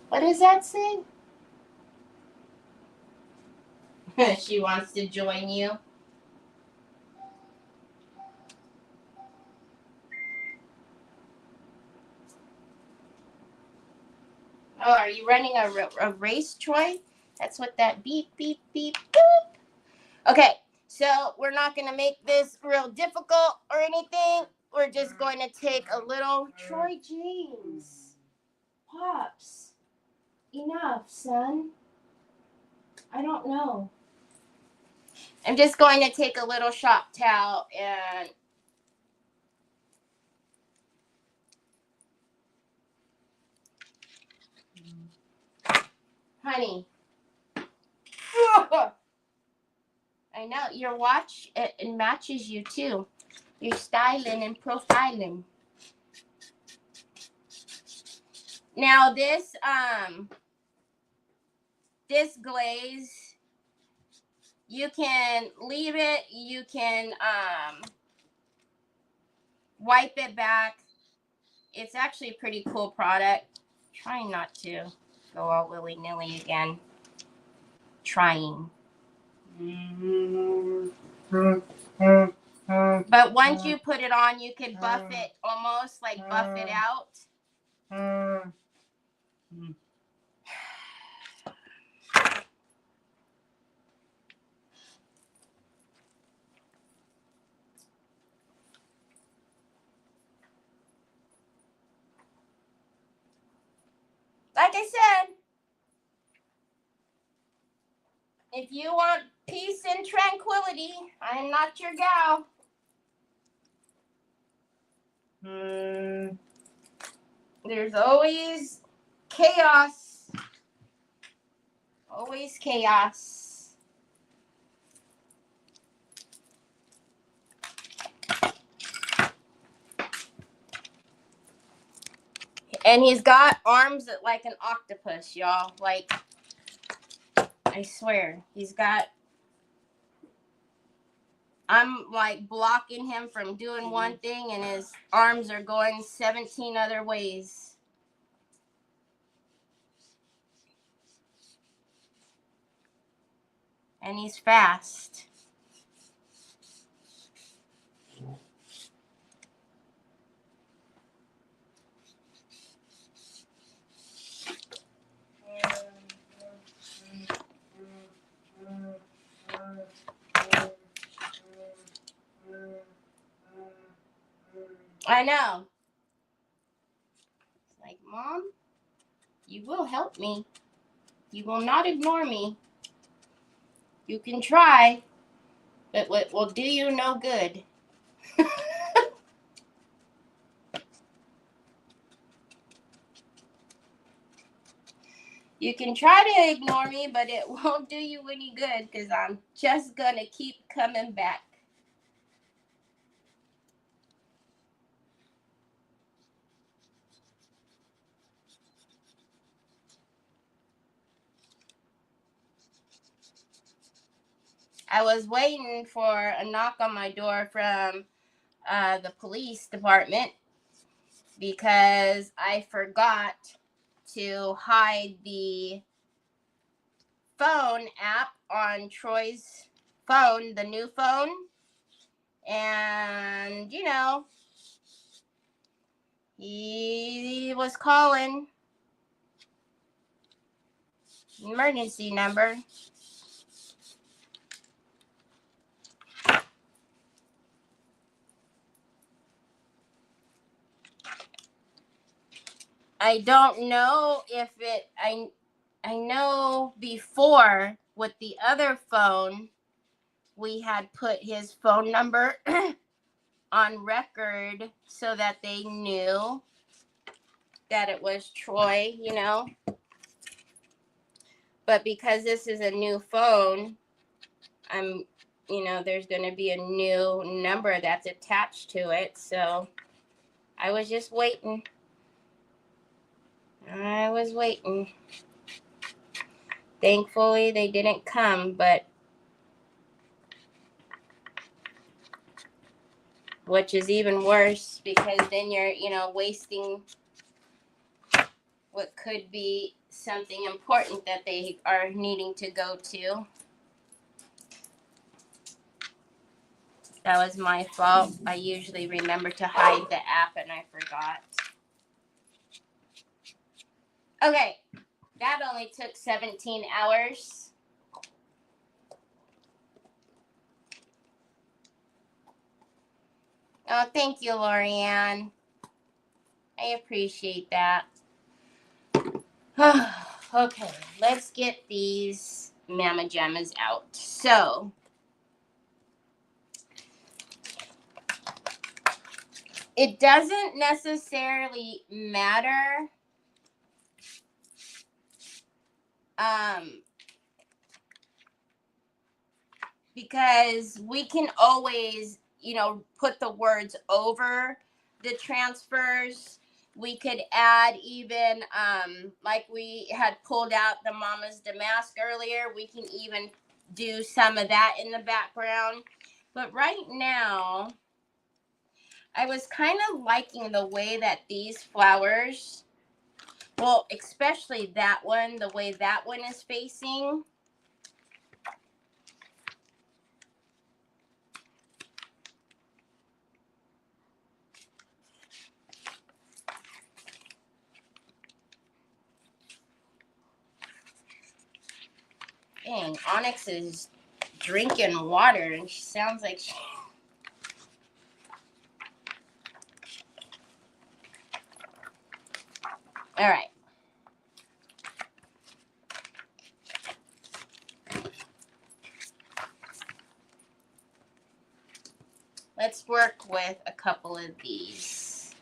What does that say? She wants to join you. Oh, are you running a race, Troy? That's what that beep, beep, beep, boop. Okay, so we're not going to make this real difficult or anything. We're just going to take a little... Troy James. Pops. Enough, son. I don't know. I'm just going to take a little shop towel and... Honey. I know. Your watch, it matches you too. You're styling and profiling. Now this glaze, you can leave it, you can wipe it back. It's actually a pretty cool product. Trying not to go all willy-nilly again. Trying. But once you put it on, you could buff it, almost like buff it out. Like I said, if you want peace and tranquility, I'm not your gal. There's always chaos. Always chaos. And he's got arms that like an octopus, y'all. Like, I swear, he's got... I'm like blocking him from doing one thing and his arms are going 17 other ways. And he's fast. I know. It's like, Mom, you will help me. You will not ignore me. You can try, but what will do you no good. You can try to ignore me, but it won't do you any good because I'm just going to keep coming back. I was waiting for a knock on my door from the police department because I forgot to hide the phone app on Troy's phone, the new phone. And, you know, he was calling emergency number. I don't know if it, I know before with the other phone, we had put his phone number on record so that they knew that it was Troy, you know. But because this is a new phone, you know, there's going to be a new number that's attached to it. So I was just waiting. I was waiting. Thankfully, they didn't come, but which is even worse because then you're, you know, wasting what could be something important that they are needing to go to. That was my fault. I usually remember to hide the app and I forgot. Okay, that only took 17 hours. Oh, thank you, Lorianne. I appreciate that. Okay, let's get these Mama Jammas out. So, it doesn't necessarily matter because we can always, you know, put the words over the transfers. We could add even, like we had pulled out the Mama's Damask earlier. We can even do some of that in the background. But right now, I was kind of liking the way that these flowers, well, especially that one, the way that one is facing. Dang, Onyx is drinking water and she sounds like she... All right. Let's work with a couple of these.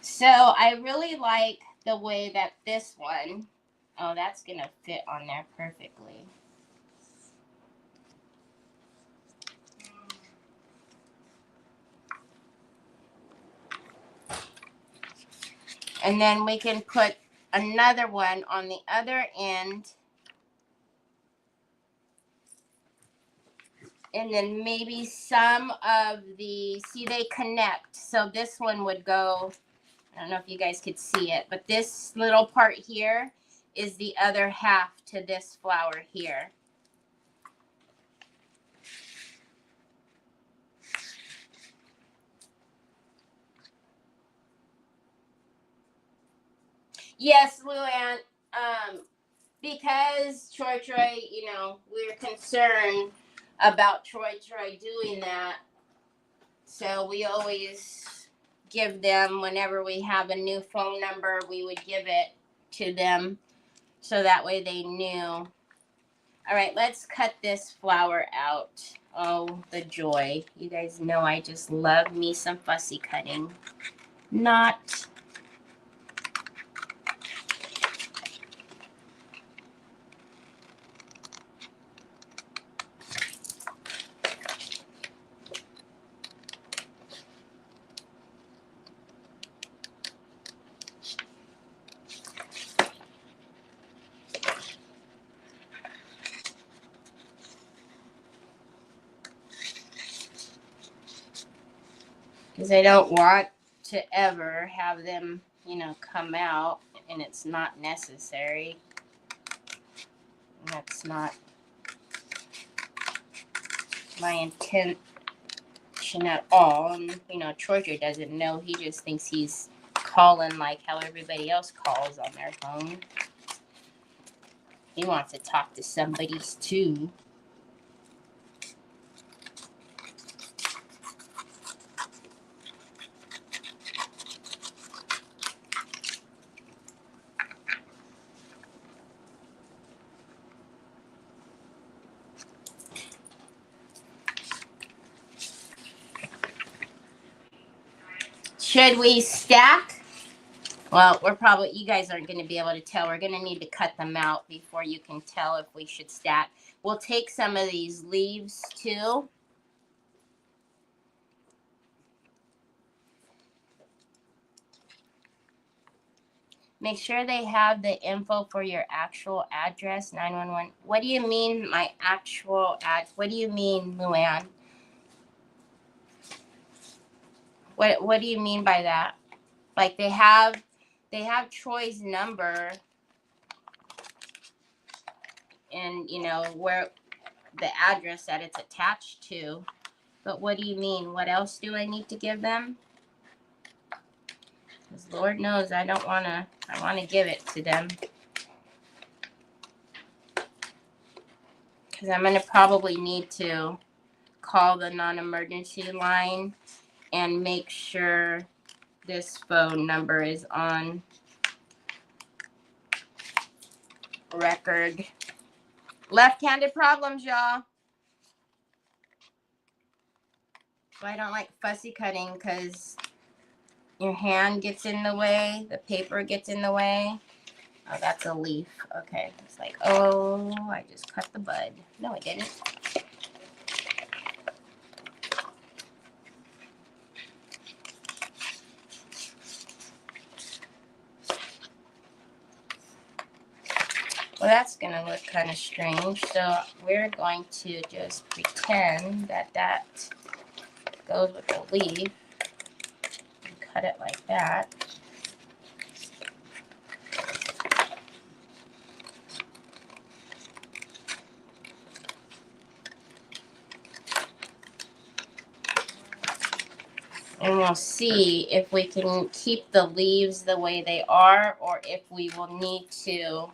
So I really like the way that this one, oh, that's going to fit on there perfectly. And then we can put another one on the other end. And then maybe some of the, see, they connect. So this one would go, I don't know if you guys could see it, but this little part here is the other half to this flower here. Yes, Luann, because Troy, you know, we're concerned about Troy doing that. So we always give them, whenever we have a new phone number, we would give it to them so that way they knew. All right, let's cut this flower out. Oh, the joy. You guys know I just love me some fussy cutting. Not... because I don't want to ever have them, you know, come out and it's not necessary. That's not my intention at all. And, you know, Troy doesn't know. He just thinks he's calling like how everybody else calls on their phone. He wants to talk to somebody too. Should we stack? Well, we're probably, you guys aren't going to be able to tell. We're going to need to cut them out before you can tell if we should stack. We'll take some of these leaves too. Make sure they have the info for your actual address, 911. What do you mean, my actual address? What do you mean, Luann? What do you mean by that? Like they have Troy's number and, you know, where the address that it's attached to. But what do you mean? What else do I need to give them? Because Lord knows I want to give it to them. Because I'm going to probably need to call the non-emergency line and make sure this phone number is on record. Left-handed problems, y'all. So I don't like fussy cutting because your hand gets in the way, the paper gets in the way. Oh, that's a leaf. Okay. It's like, oh, I just cut the bud. No, I didn't. Well, that's going to look kind of strange. So we're going to just pretend that goes with the leaf. Cut it like that. And we'll see if we can keep the leaves the way they are or if we will need to,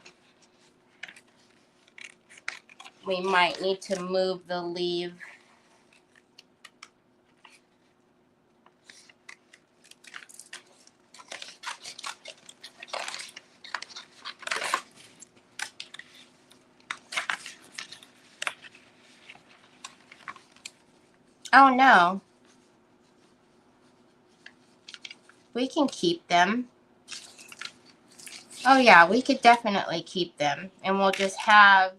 we might need to move the leaf. Oh no. We can keep them. Oh yeah, we could definitely keep them. And we'll just have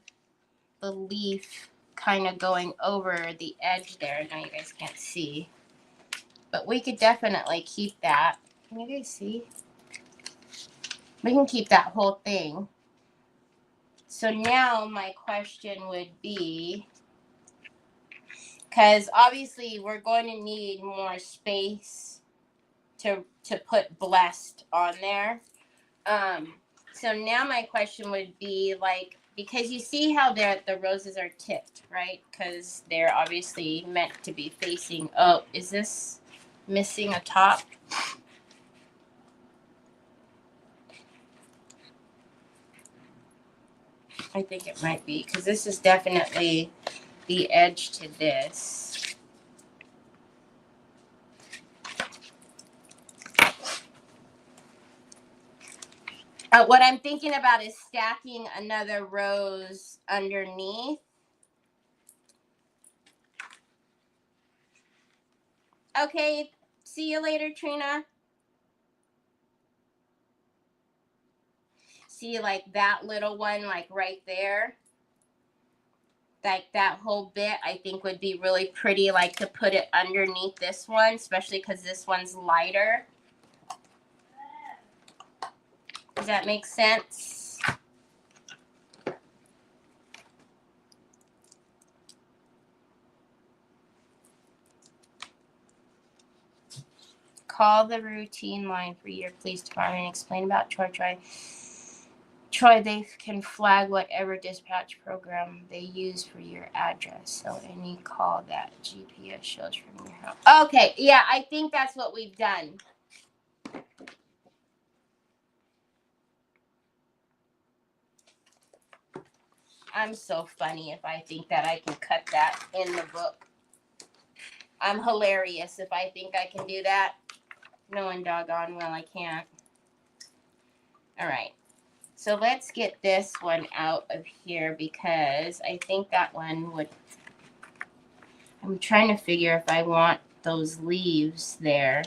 the leaf kind of going over the edge there. I know you guys can't see. But we could definitely keep that. Can you guys see? We can keep that whole thing. So now my question would be, because obviously we're going to need more space to put blessed on there. So now my question would be like, because you see how the roses are tipped, right? Because they're obviously meant to be facing. Oh, is this missing a top? I think it might be, because this is definitely the edge to this. What I'm thinking about is stacking another rose underneath. Okay, see you later, Trina. See, like that little one, like right there. Like that whole bit, I think would be really pretty, like to put it underneath this one, especially because this one's lighter. Does that make sense? Call the routine line for your police department and explain about Troy, they can flag whatever dispatch program they use for your address. So any call that GPS shows from your house. Okay, yeah, I think that's what we've done. I'm so funny if I think that I can cut that in the book. I'm hilarious if I think I can do that. Knowing doggone well I can't. All right. So let's get this one out of here because I think that one would... I'm trying to figure if I want those leaves there.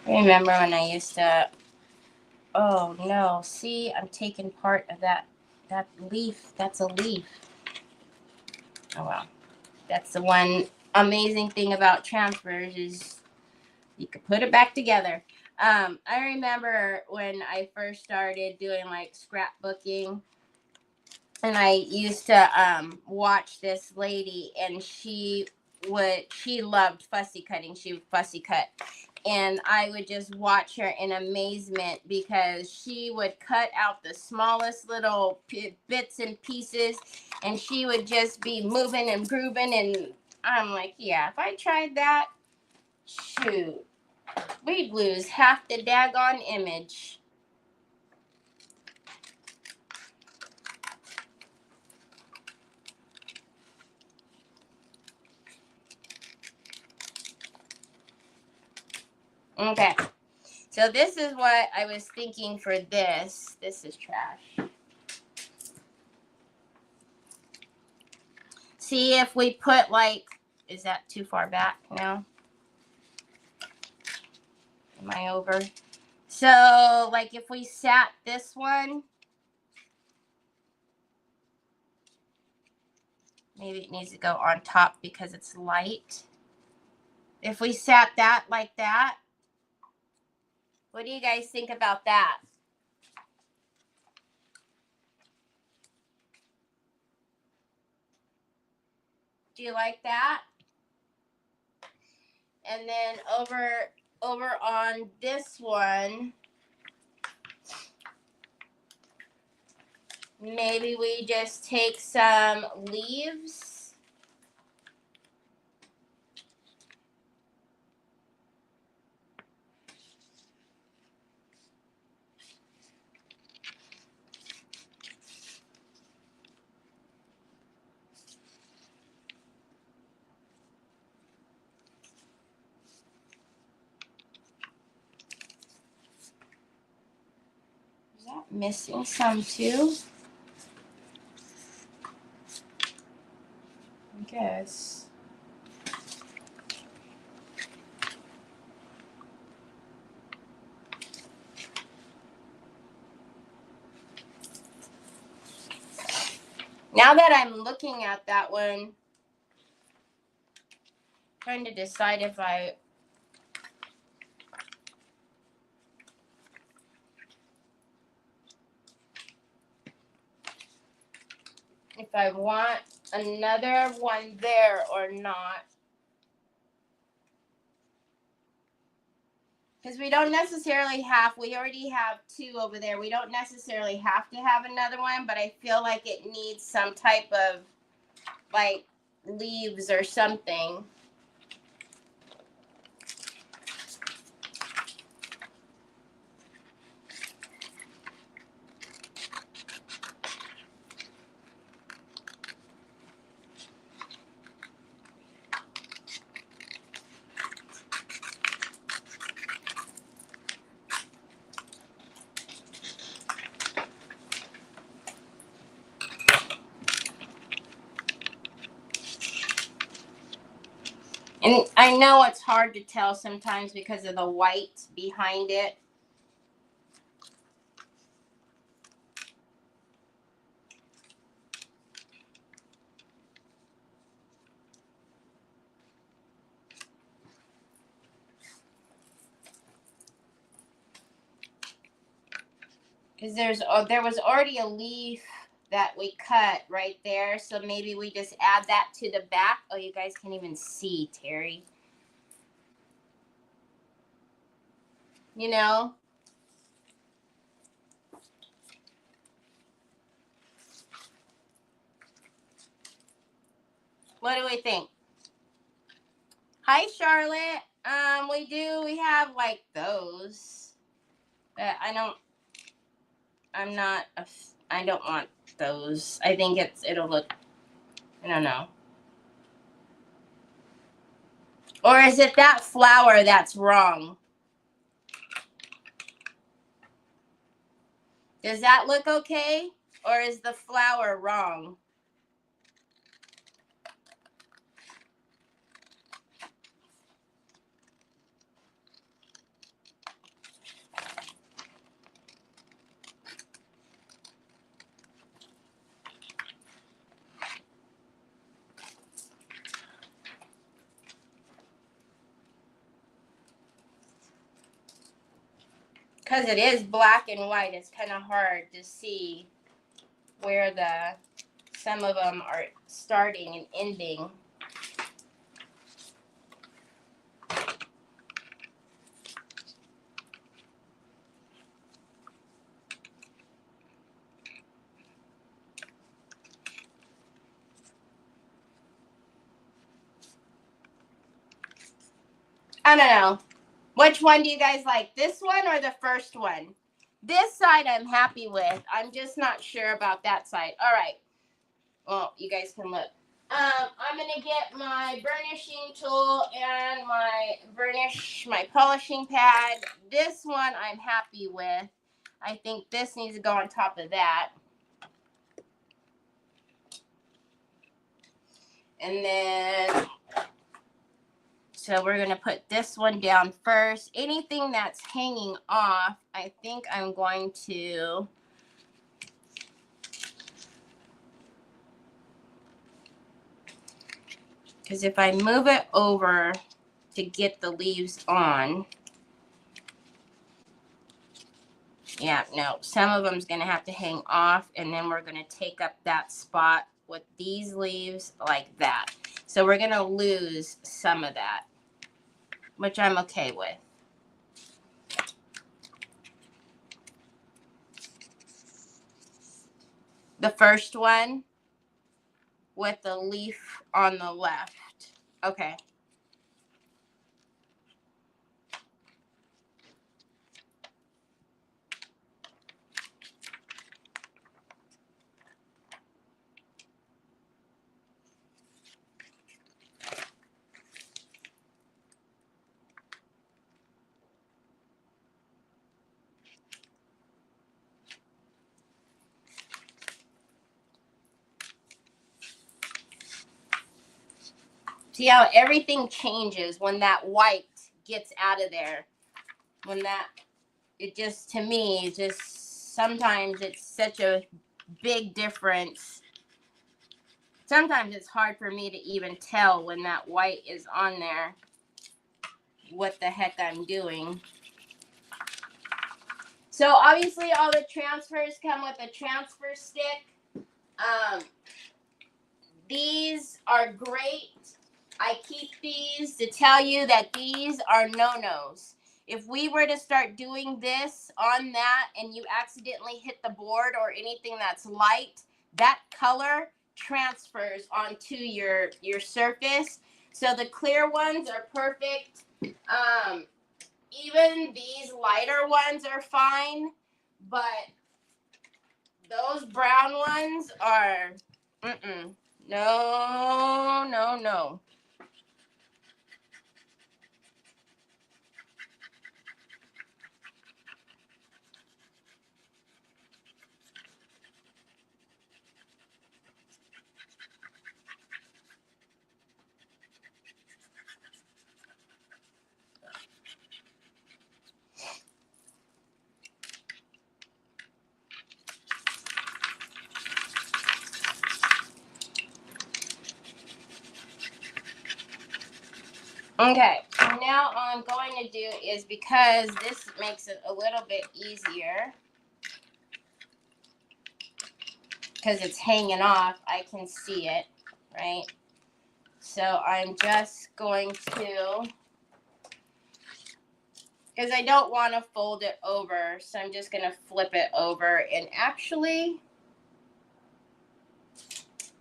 I remember when I used to... Oh no, see, I'm taking part of that leaf. That's a leaf. Oh well. That's the one amazing thing about transfers is you can put it back together. I remember when I first started doing like scrapbooking, and I used to watch this lady, and she loved fussy cutting. She would fussy cut, And I would just watch her in amazement because she would cut out the smallest little bits and pieces, and she would just be moving and grooving. And I'm like, yeah, if I tried that, shoot, we'd lose half the daggone image. Okay, so this is what I was thinking for this. This is trash. See if we put like, is that too far back now? Am I over? So like if we sat this one, maybe it needs to go on top because it's light. If we sat that like that, what do you guys think about that? Do you like that? And then over on this one, maybe we just take some leaves. Is that missing some too? I guess. Now that I'm looking at that one, trying to decide if I want another one there or not. Because we don't necessarily have, we already have two over there. We don't necessarily have to have another one, but I feel like it needs some type of like leaves or something. And I know it's hard to tell sometimes because of the white behind it. Because there was already a leaf that we cut right there. So maybe we just add that to the back. Oh, you guys can't even see, Terry. You know? What do we think? Hi, Charlotte. We have like those. But I don't want those. I think it'll look, I don't know. Or is it that flower that's wrong? Does that look okay? Or is the flower wrong? Because it is black and white, it's kind of hard to see where some of them are starting and ending. I don't know. Which one do you guys like? This one or the first one? This side I'm happy with. I'm just not sure about that side. All right. Well, you guys can look. I'm going to get my burnishing tool and my polishing pad. This one I'm happy with. I think this needs to go on top of that. And then, so we're going to put this one down first. Anything that's hanging off, I think I'm going to... Because if I move it over to get the leaves on, yeah, no, some of them's going to have to hang off, and then we're going to take up that spot with these leaves like that. So we're going to lose some of that, which I'm okay with. The first one with the leaf on the left. Okay. See how everything changes when that white gets out of there. When that, it just, to me, just sometimes it's such a big difference. Sometimes it's hard for me to even tell when that white is on there what the heck I'm doing. So obviously all the transfers come with a transfer stick. These are great. I keep these to tell you that these are no-nos. If we were to start doing this on that and you accidentally hit the board or anything that's light, that color transfers onto your surface. So the clear ones are perfect. Even these lighter ones are fine, but those brown ones are, no, no, no. Okay, now all I'm going to do is, because this makes it a little bit easier, because it's hanging off, I can see it, right? So I'm just going to, because I don't want to fold it over, so I'm just going to flip it over. And actually,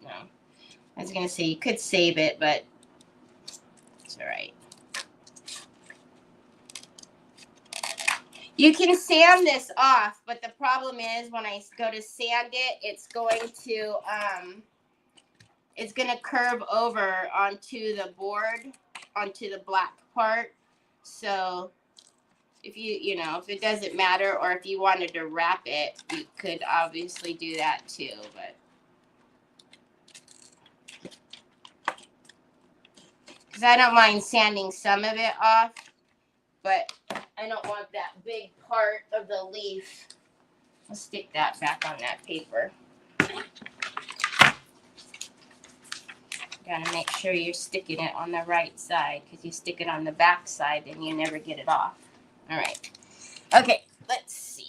no, I was going to say you could save it, but it's all right. You can sand this off, but the problem is when I go to sand it, it's going to curve over onto the board, onto the black part. So if if it doesn't matter, or if you wanted to wrap it, you could obviously do that too, but because I don't mind sanding some of it off, but I don't want that big part of the leaf. I'll stick that back on that paper. Gotta make sure you're sticking it on the right side, because you stick it on the back side and you never get it off. All right. Okay, let's see.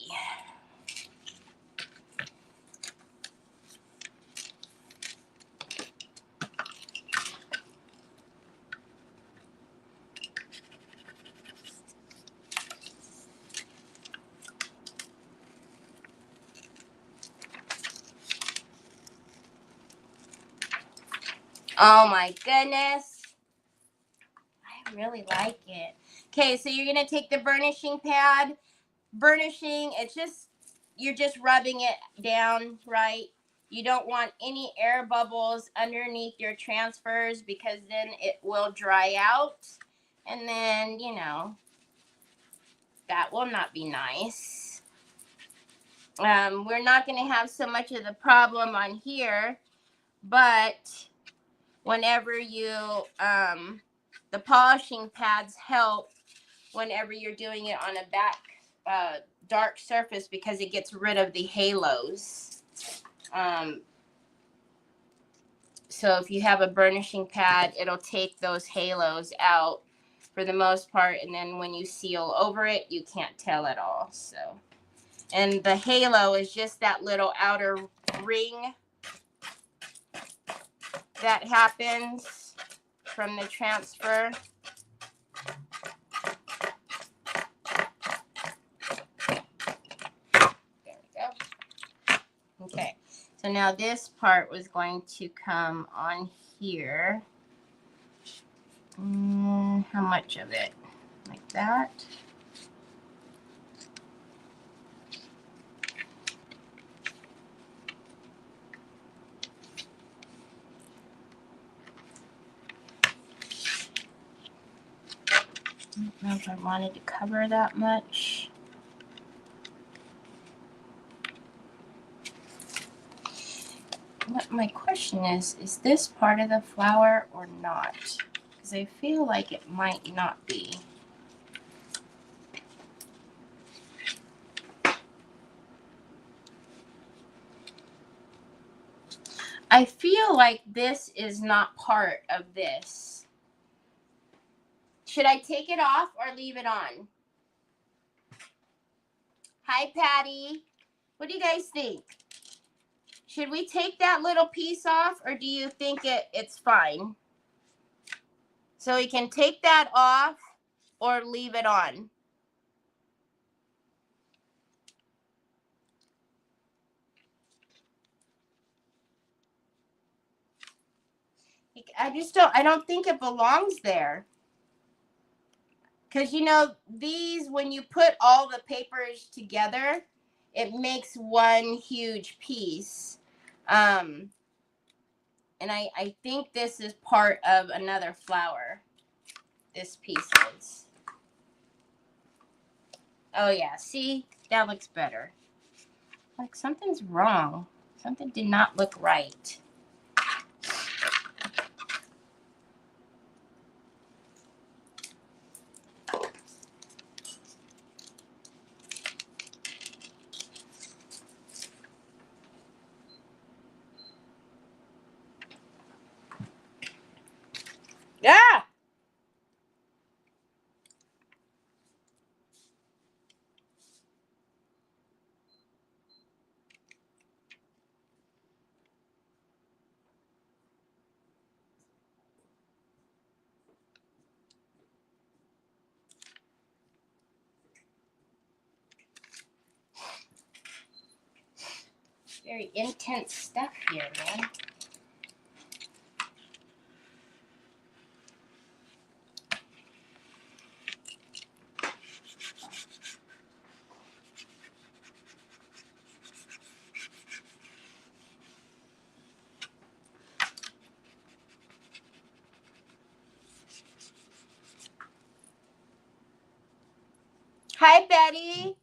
Oh my goodness. I really like it. Okay, so you're going to take the burnishing pad. Burnishing, it's just, you're just rubbing it down, right? You don't want any air bubbles underneath your transfers because then it will dry out. And then, you know, that will not be nice. We're not going to have so much of the problem on here, but whenever you, the polishing pads help whenever you're doing it on a back dark surface because it gets rid of the halos. So if you have a burnishing pad, it'll take those halos out for the most part, and then when you seal over it, you can't tell at all. So, and the halo is just that little outer ring that happens from the transfer. There we go. Okay, so now this part was going to come on here. How much of it? Like that. I don't know if I wanted to cover that much. What my question is this part of the flower or not? Because I feel like it might not be. I feel like this is not part of this. Should I take it off or leave it on? Hi, Patty. What do you guys think? Should we take that little piece off or do you think it's fine? So we can take that off or leave it on. I don't think it belongs there. Because, you know, these, when you put all the papers together, it makes one huge piece. And I think this is part of another flower. This piece is. Oh, yeah. See? That looks better. Like, something's wrong. Something did not look right. Yeah. Very intense stuff here, man. Hi, Betty.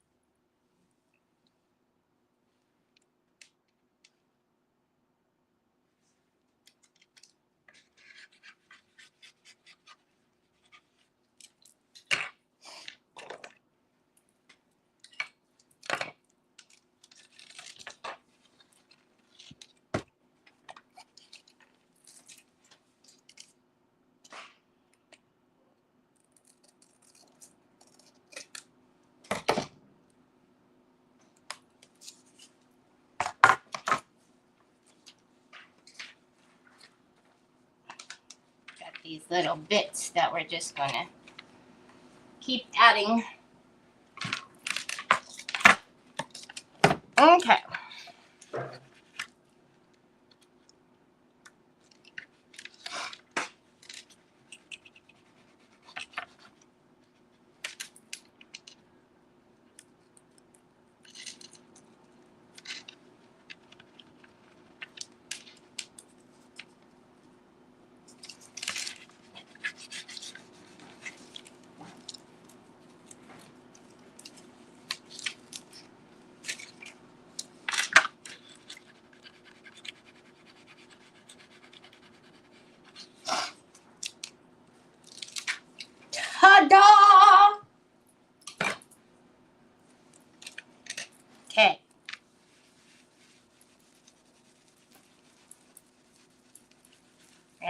These little bits that we're just gonna keep adding. Okay.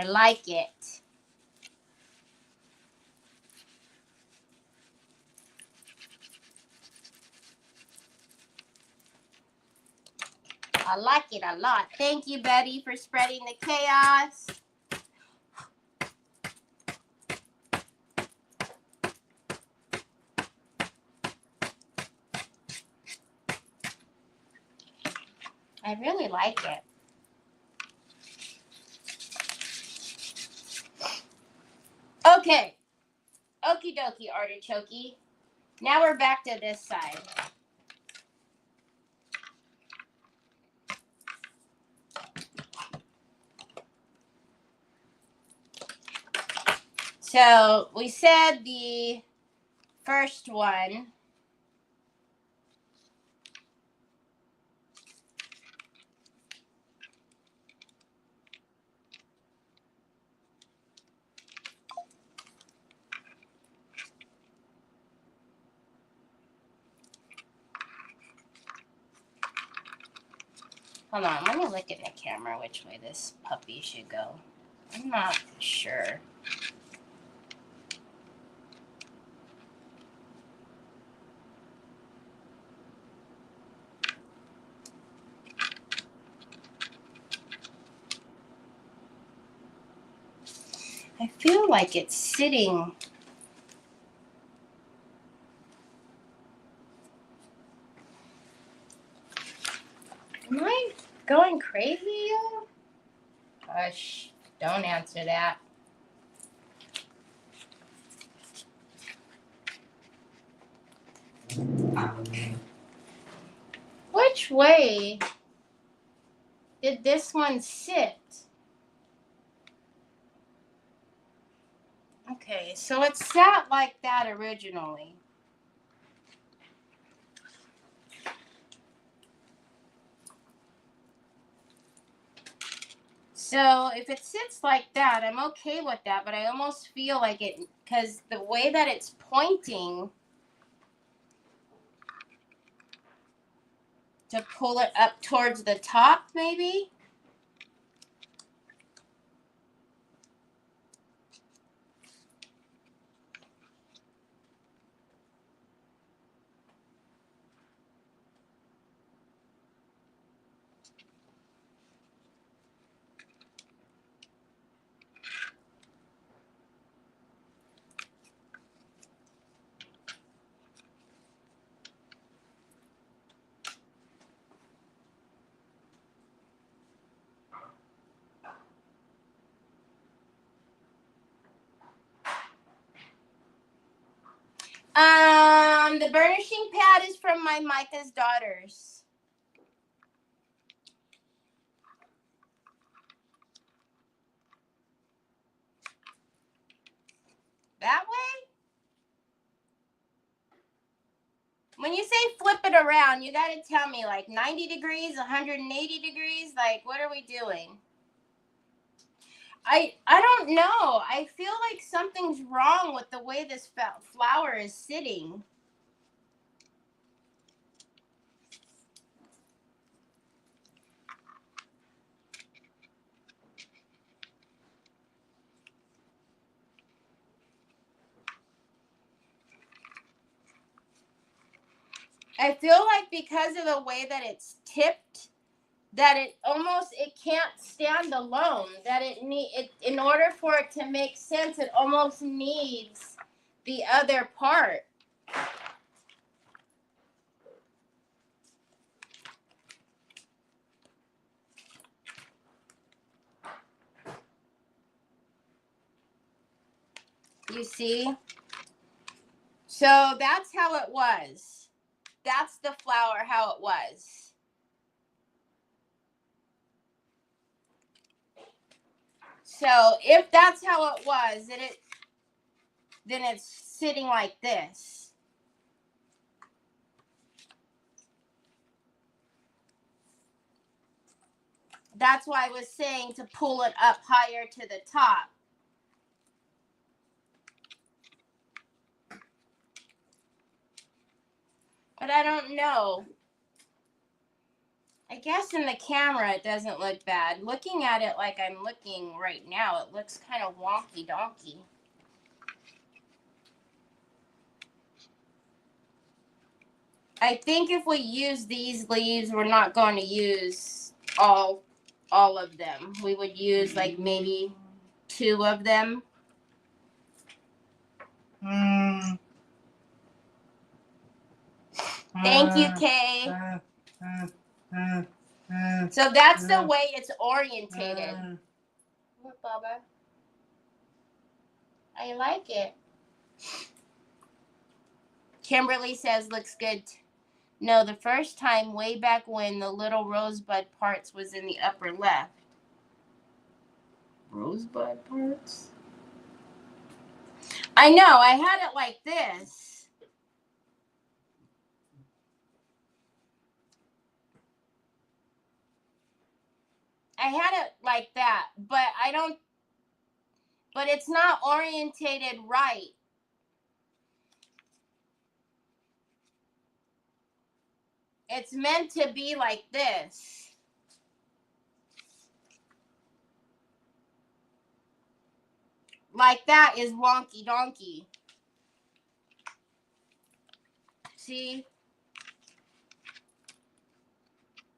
like it. I like it a lot. Thank you, Betty, for spreading the chaos. I really like it. Okay. Okie dokie, artichoke. Now we're back to this side. So we said the first one. Hold on, let me look in the camera which way this puppy should go. I'm not sure. I feel like it's sitting. Am I going crazy? Hush, don't answer that. Which way did this one sit? Okay, so it sat like that originally. So if it sits like that, I'm okay with that, but I almost feel like it, because the way that it's pointing, to pull it up towards the top, maybe? The burnishing pad is from my Micah's daughters. That way? When you say flip it around, you got to tell me like 90 degrees, 180 degrees, like what are we doing? I don't know. I feel like something's wrong with the way this flower is sitting. I feel like because of the way that it's tipped, that it can't stand alone. That in order for it to make sense, it almost needs the other part. You see? So that's how it was. That's the flower, how it was. So if that's how it was, then it's sitting like this. That's why I was saying to pull it up higher to the top. But I don't know. I guess in the camera it doesn't look bad. Looking at it like I'm looking right now, it looks kind of wonky donkey. I think if we use these leaves, we're not going to use all of them. We would use like maybe 2 of them. Thank you, Kay. So that's the way it's orientated. What, Baba? I like it. Kimberly says looks good. No, the first time way back when the little rosebud parts was in the upper left. Rosebud parts? I know, I had it like this. I had it like that, but it's not orientated right. It's meant to be like this. Like that is wonky donkey. See?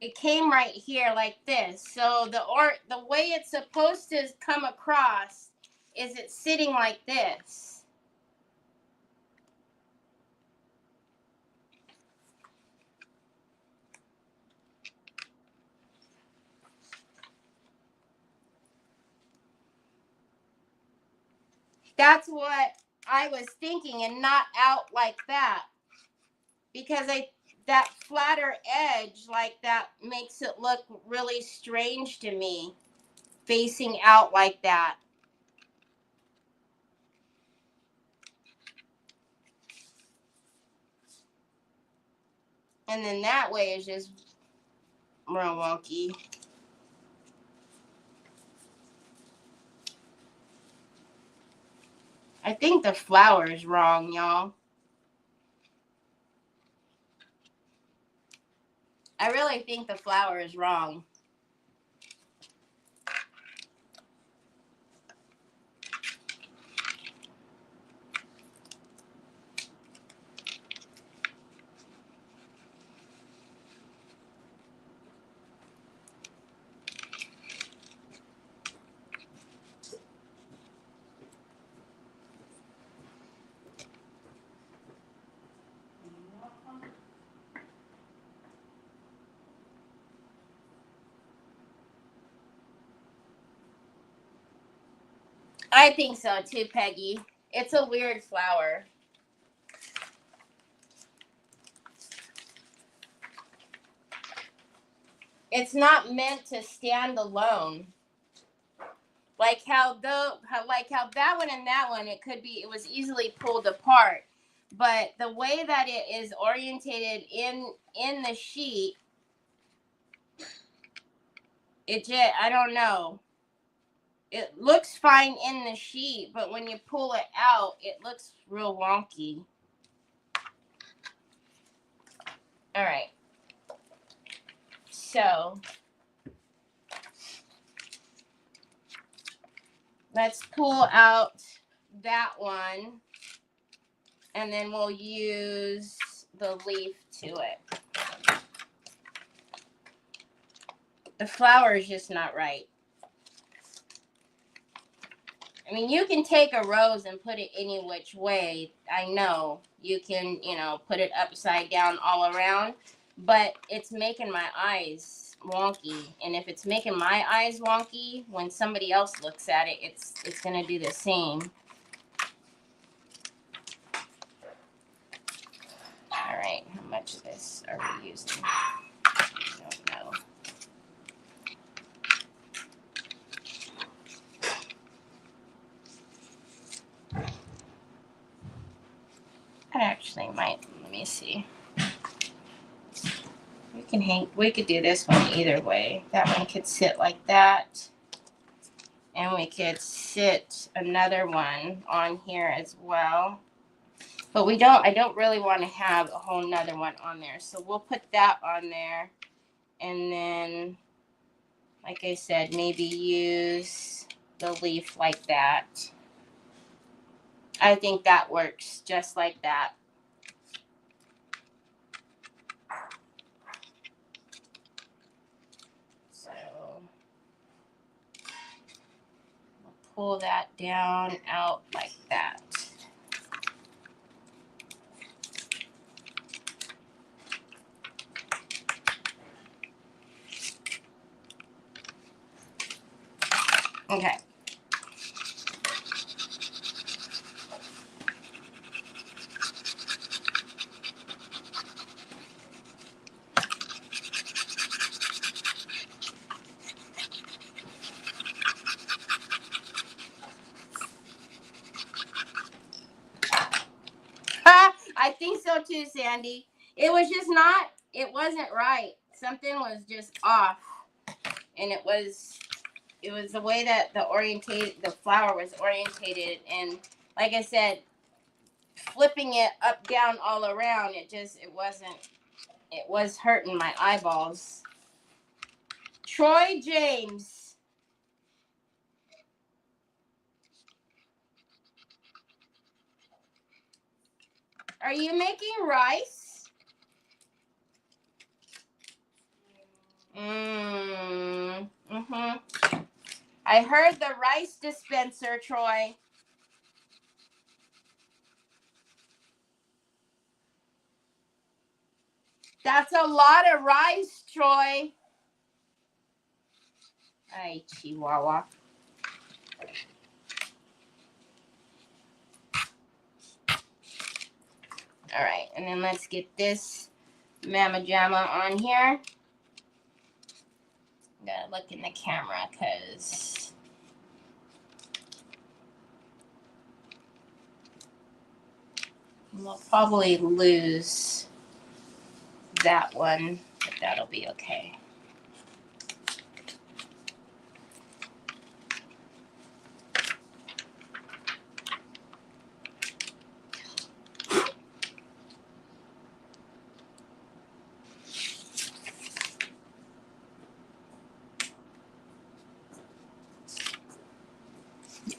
It came right here like this. So the way it's supposed to come across is it's sitting like this. That's what I was thinking, and not out like that. Because that flatter edge like that makes it look really strange to me, facing out like that. And then that way is just real wonky. I think the flower is wrong, y'all. I really think the flower is wrong. I think so too, Peggy. It's a weird flower. It's not meant to stand alone. Like how that one and that one, it was easily pulled apart. But the way that it is orientated in the sheet, I don't know. It looks fine in the sheet, but when you pull it out, it looks real wonky. All right. So let's pull out that one, and then we'll use the leaf to it. The flower is just not right. I mean, you can take a rose and put it any which way. I know you can, put it upside down all around, but it's making my eyes wonky. And if it's making my eyes wonky, when somebody else looks at it, it's going to do the same. All right, how much of this are we using? I don't know. That actually might, let me see. We could do this one either way. That one could sit like that. And we could sit another one on here as well. But I don't really want to have a whole nother one on there. So we'll put that on there. And then, like I said, maybe use the leaf like that. I think that works just like that. So pull that down out like that. Okay. I think so too, Sandy. It was just not, it wasn't right. Something was just off. And it was the way that the flower was orientated. And like I said, flipping it up, down, all around, it was hurting my eyeballs. Troy James. Are you making rice? I heard the rice dispenser, Troy. That's a lot of rice, Troy. Ay, Chihuahua. All right, and then let's get this Mama Jamma on here. Gotta look in the camera because we'll probably lose that one, but that'll be okay.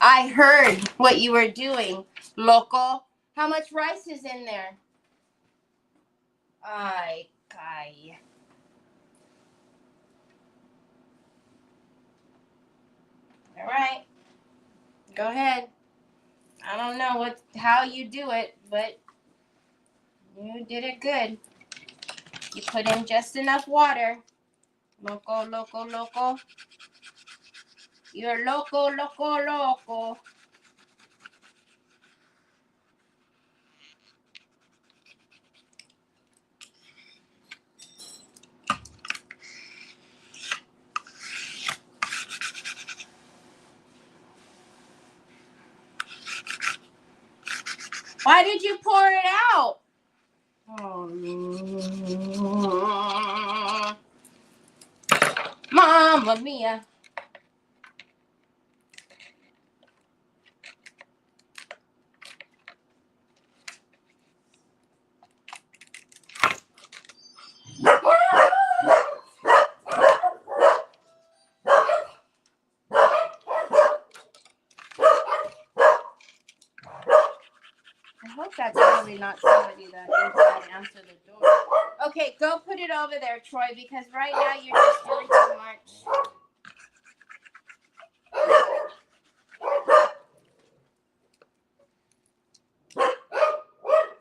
I heard what you were doing, loco. How much rice is in there? Ay, kai. All right. Go ahead. I don't know how you do it, but you did it good. You put in just enough water. Loco, loco, loco. You're loco, loco, loco. Why did you pour it out? Oh, Mamma mia. I hope that's probably not somebody that is going to answer the door. Okay, go put it over there, Troy, because right now you're just doing too much.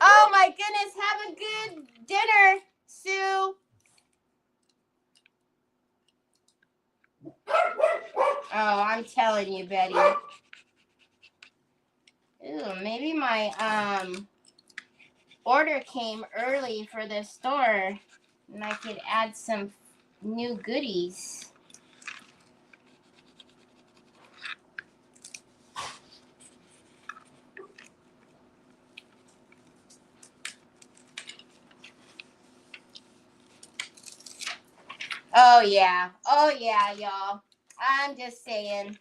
Oh my goodness, have a good dinner, Sue. Oh, I'm telling you, Betty. Ooh, maybe my order came early for the store and I could add some new goodies. Oh yeah, y'all. I'm just saying.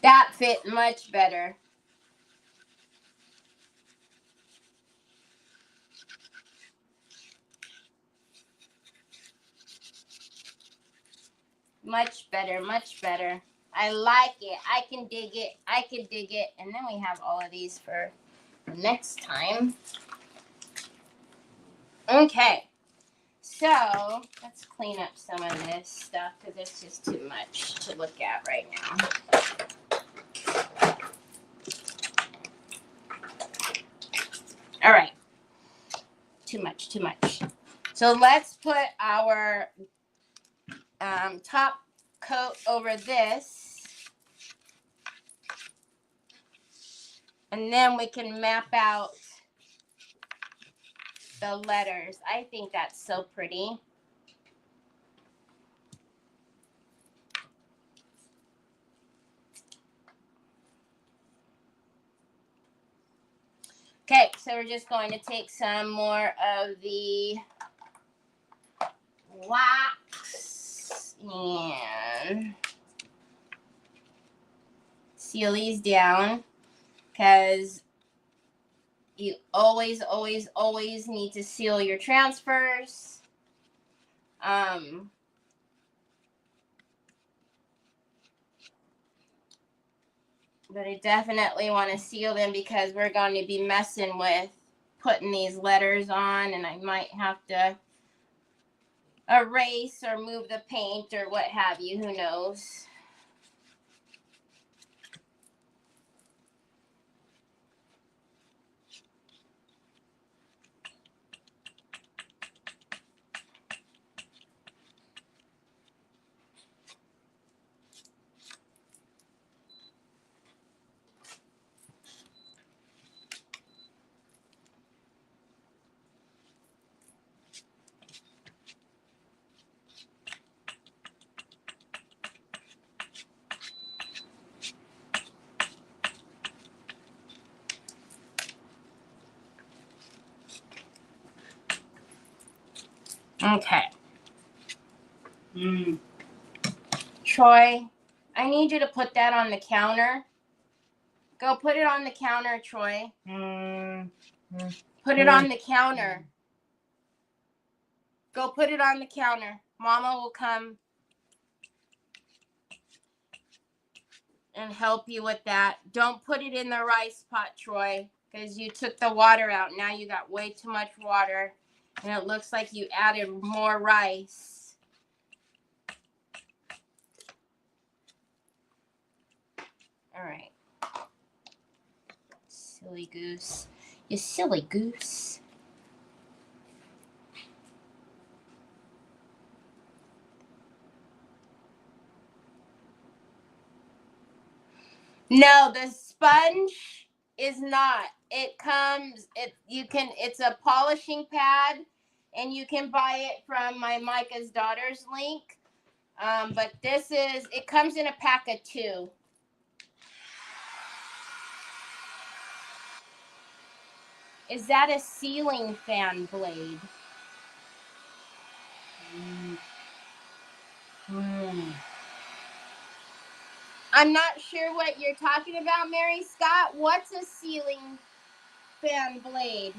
That fit much better. Much better, much better. I like it. I can dig it. I can dig it. And then we have all of these for the next time. Okay. So let's clean up some of this stuff because it's just too much to look at right now. All right. Too much, too much. So let's put our top coat over this. And then we can map out the letters. I think that's so pretty. Okay, so we're just going to take some more of the wax and seal these down because you always, always, always need to seal your transfers. But I definitely want to seal them because we're going to be messing with putting these letters on, and I might have to erase or move the paint or what have you. Who knows? Okay. Troy, I need you to put that on the counter. Go put it on the counter, Troy. Put it on the counter. Go put it on the counter. Mama will come and help you with that. Don't put it in the rice pot, Troy, because you took the water out. Now you got way too much water, and it looks like you added more rice. All right. Silly goose. You silly goose. No, the sponge is not. It comes, it's a polishing pad, and you can buy it from my Micah's Daughter's link. But it comes in a pack of 2. Is that a ceiling fan blade? I'm not sure what you're talking about, Mary Scott. What's a ceiling fan blade?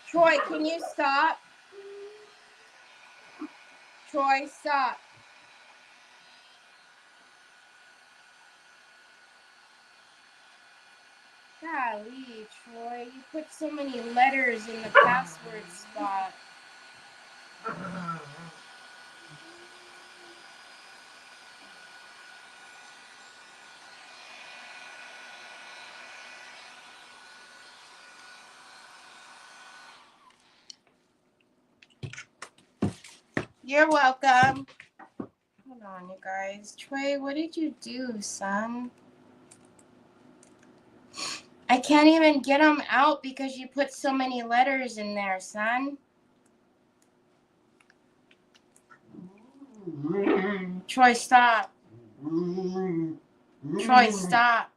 Troy, can you stop? Troy, stop. Golly, Troy, you put so many letters in the password spot. You're welcome. Hold on, you guys. Troy, what did you do, son? I can't even get them out because you put so many letters in there, son. Troy, stop. Troy, stop.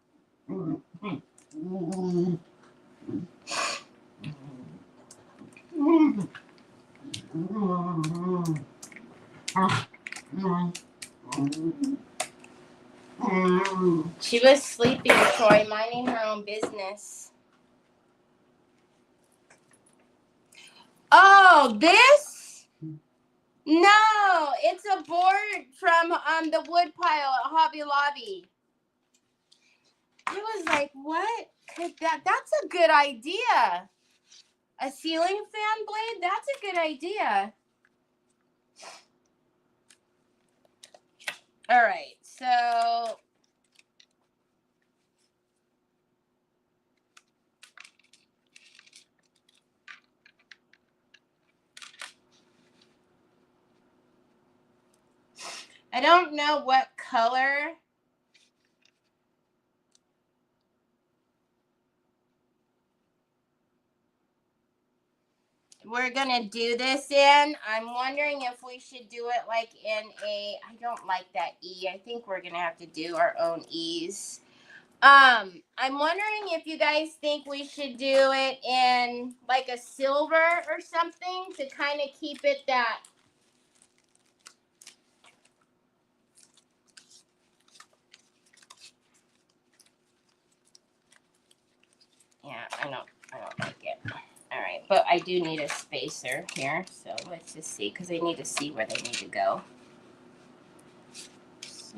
She was sleeping, Troy, minding her own business. Oh, this? No, it's a board from the wood pile at Hobby Lobby. I was like, what could that's a good idea. A ceiling fan blade? That's a good idea. All right, so I don't know what color we're gonna do this in. I'm wondering if we should do it like in a, I don't like that E. I think we're gonna have to do our own E's. I'm wondering if you guys think we should do it in like a silver or something to kind of keep it that. Yeah, I don't like it. All right, but I do need a spacer here, so let's just see, because I need to see where they need to go. So,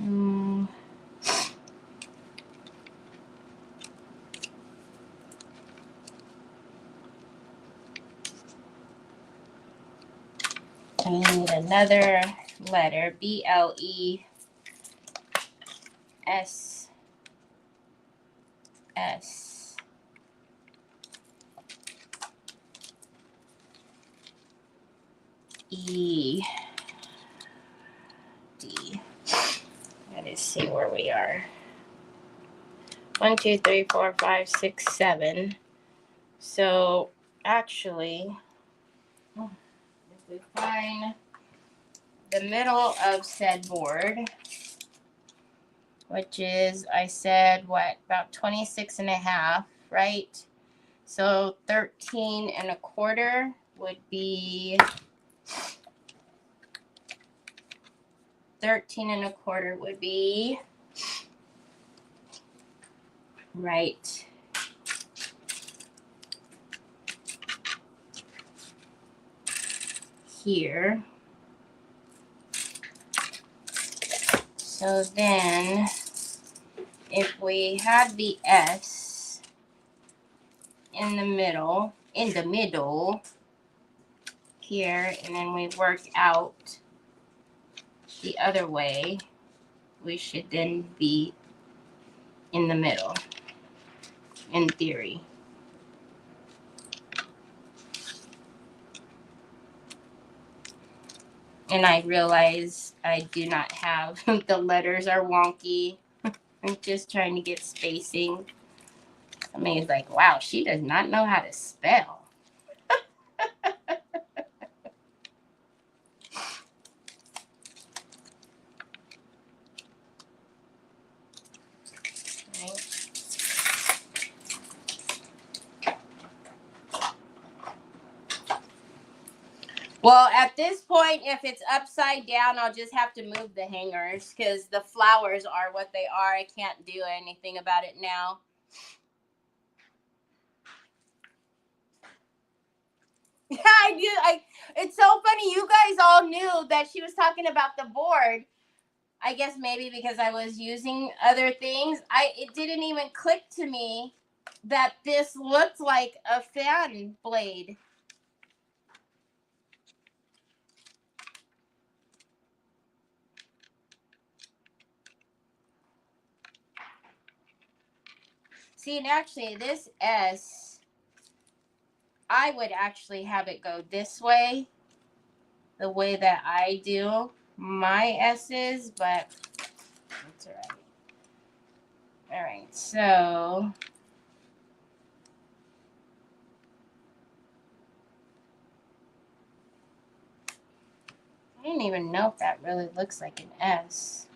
I need another letter, B-L-E-S-S. E D. Let's see where we are. 1, 2, 3, 4, 5, 6, 7. So actually, if we find the middle of said board, which is, I said, what, about 26 and a half, right? So 13 and a quarter would be 13 and a quarter would be right here. So then if we had the S in the middle here, and then we work out the other way, we should then be in the middle, in theory. And I realize I do not have, the letters are wonky. I'm just trying to get spacing. Somebody's like, wow, she does not know how to spell. Well, at this point, if it's upside down, I'll just have to move the hangers because the flowers are what they are. I can't do anything about it now. Yeah, I do. It's so funny. You guys all knew that she was talking about the board. I guess maybe because I was using other things. It didn't even click to me that this looked like a fan blade. See, and actually this S, I would actually have it go this way, the way that I do my S's, but that's all right. All right, so I don't even know if that really looks like an S.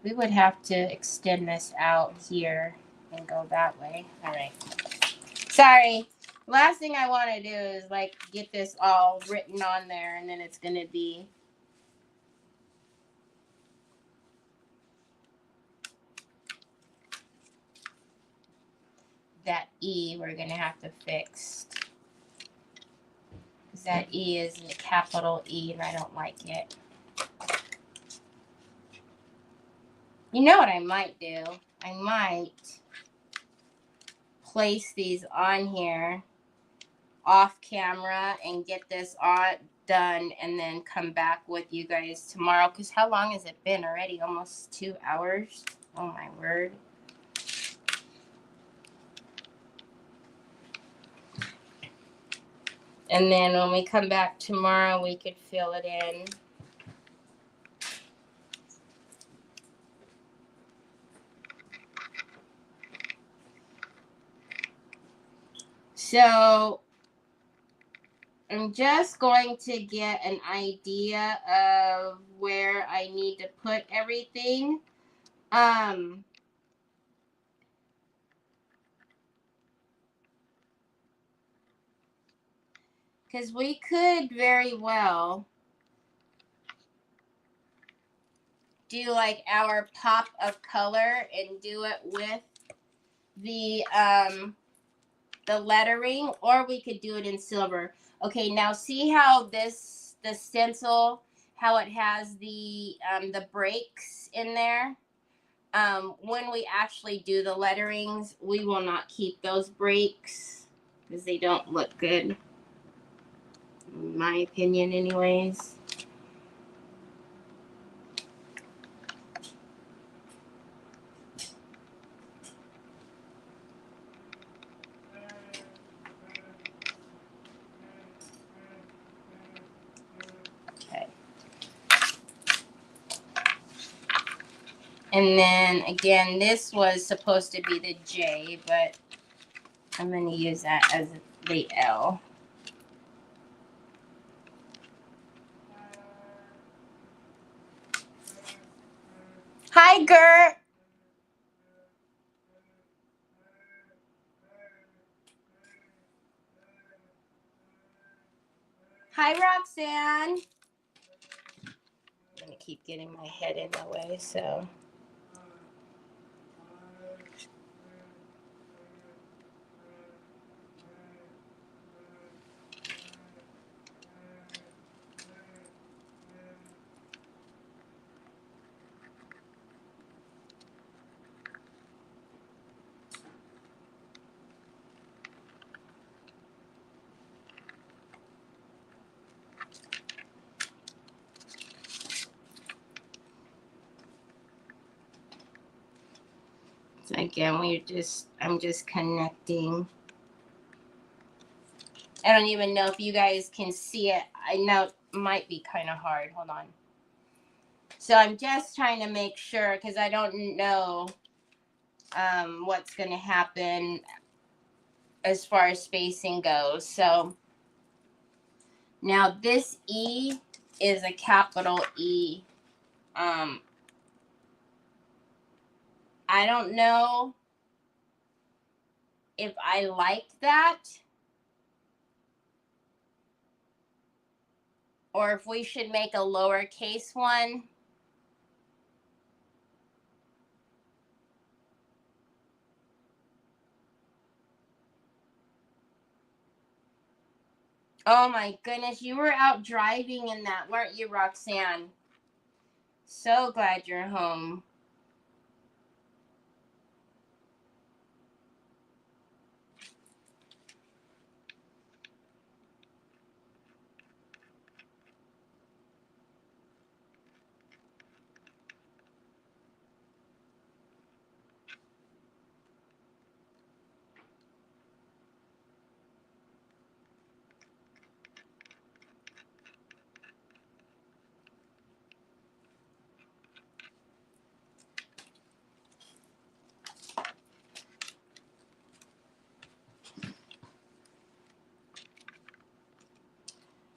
We would have to extend this out here. and go that way. All right. Sorry. Last thing I want to do is like get this all written on there, and then it's going to be that E we're going to have to fix. Because that E is a capital E, and I don't like it. You know what I might do? I might place these on here off camera and get this all done and then come back with you guys tomorrow. Because how long has it been already? Almost 2 hours. Oh my word. And then when we come back tomorrow, we could fill it in. So I'm just going to get an idea of where I need to put everything. Because we could very well do like our pop of color and do it with the lettering, or we could do it in silver. Okay, now see how the stencil, how it has the breaks in there. When we actually do the letterings, we will not keep those breaks because they don't look good, in my opinion anyways. And then again, this was supposed to be the J, but I'm going to use that as the L. Hi, Gert. Hi, Roxanne. I'm going to keep getting my head in the way, so. So again, I'm just connecting. I don't even know if you guys can see it. I know it might be kind of hard. Hold on. So I'm just trying to make sure because I don't know what's going to happen as far as spacing goes. So now this E is a capital E. I don't know if I like that or if we should make a lowercase one. Oh my goodness, you were out driving in that, weren't you, Roxanne? So glad you're home.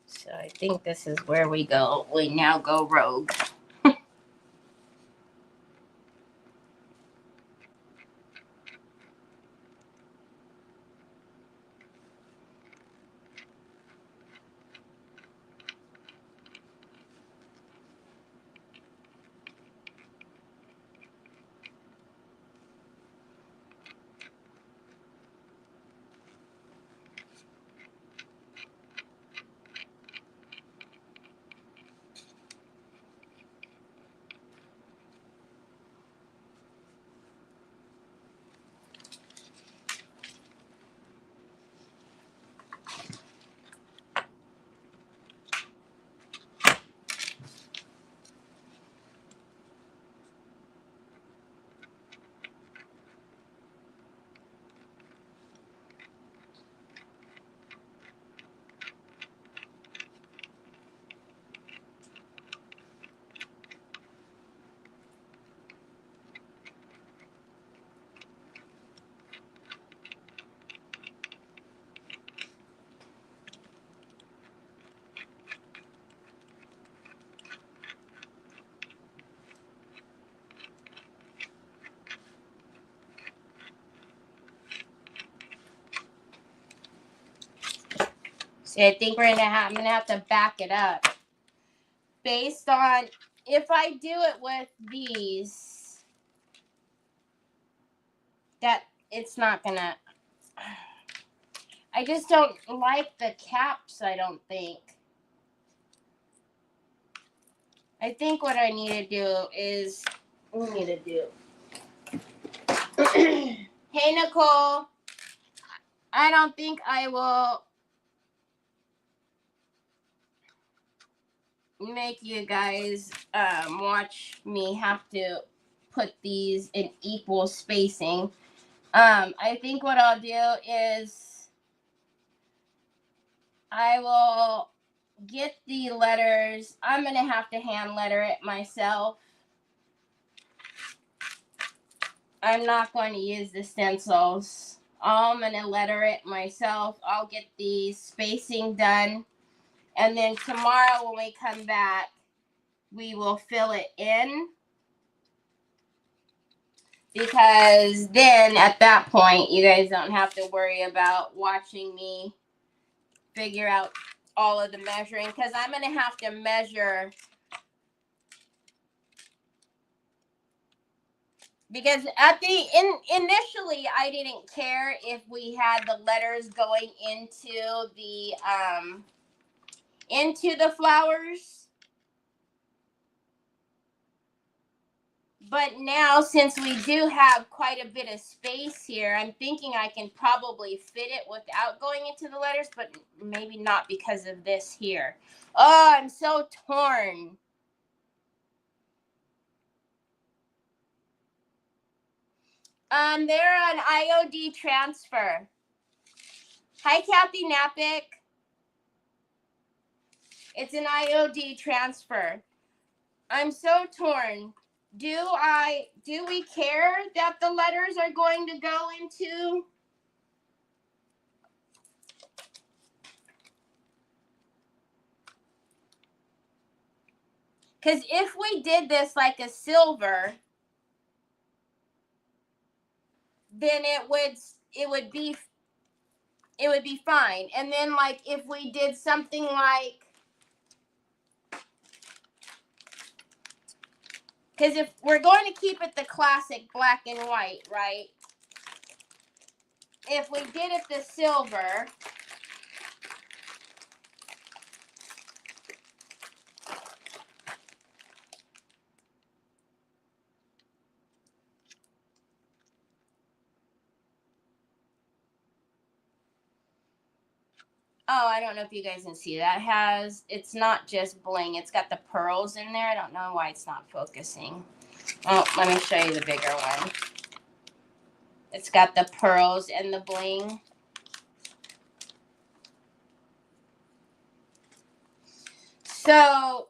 So I think this is where we go. We now go rogue. See, I think I'm gonna have to back it up based on if I do it with these, that it's not gonna. I just don't like the caps. I don't think. I think what I need to do is Hey Nicole, I don't think I will make you guys watch me have to put these in equal spacing. I think what I'll do is I will get the letters. I'm going to have to hand letter it myself. I'm not going to use the stencils. I'm going to letter it myself. I'll get the spacing done. And then tomorrow when we come back, we will fill it in. Because then at that point, you guys don't have to worry about watching me figure out all of the measuring. Because I'm going to have to measure. Because initially, I didn't care if we had the letters going into the flowers. But now, since we do have quite a bit of space here, I'm thinking I can probably fit it without going into the letters, but maybe not because of this here. Oh, I'm so torn. They're on IOD transfer. Hi, Kathy Napick. It's an IOD transfer. I'm so torn. Do we care that the letters are going to go into? Because if we did this like a silver, then it would be fine. And then like if we did something like, because if we're going to keep it the classic black and white, right? If we did it the silver, oh, I don't know if you guys can see that. It's not just bling. It's got the pearls in there. I don't know why it's not focusing. Oh, let me show you the bigger one. It's got the pearls and the bling. So,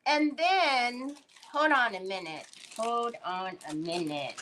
and then, hold on a minute. Hold on a minute.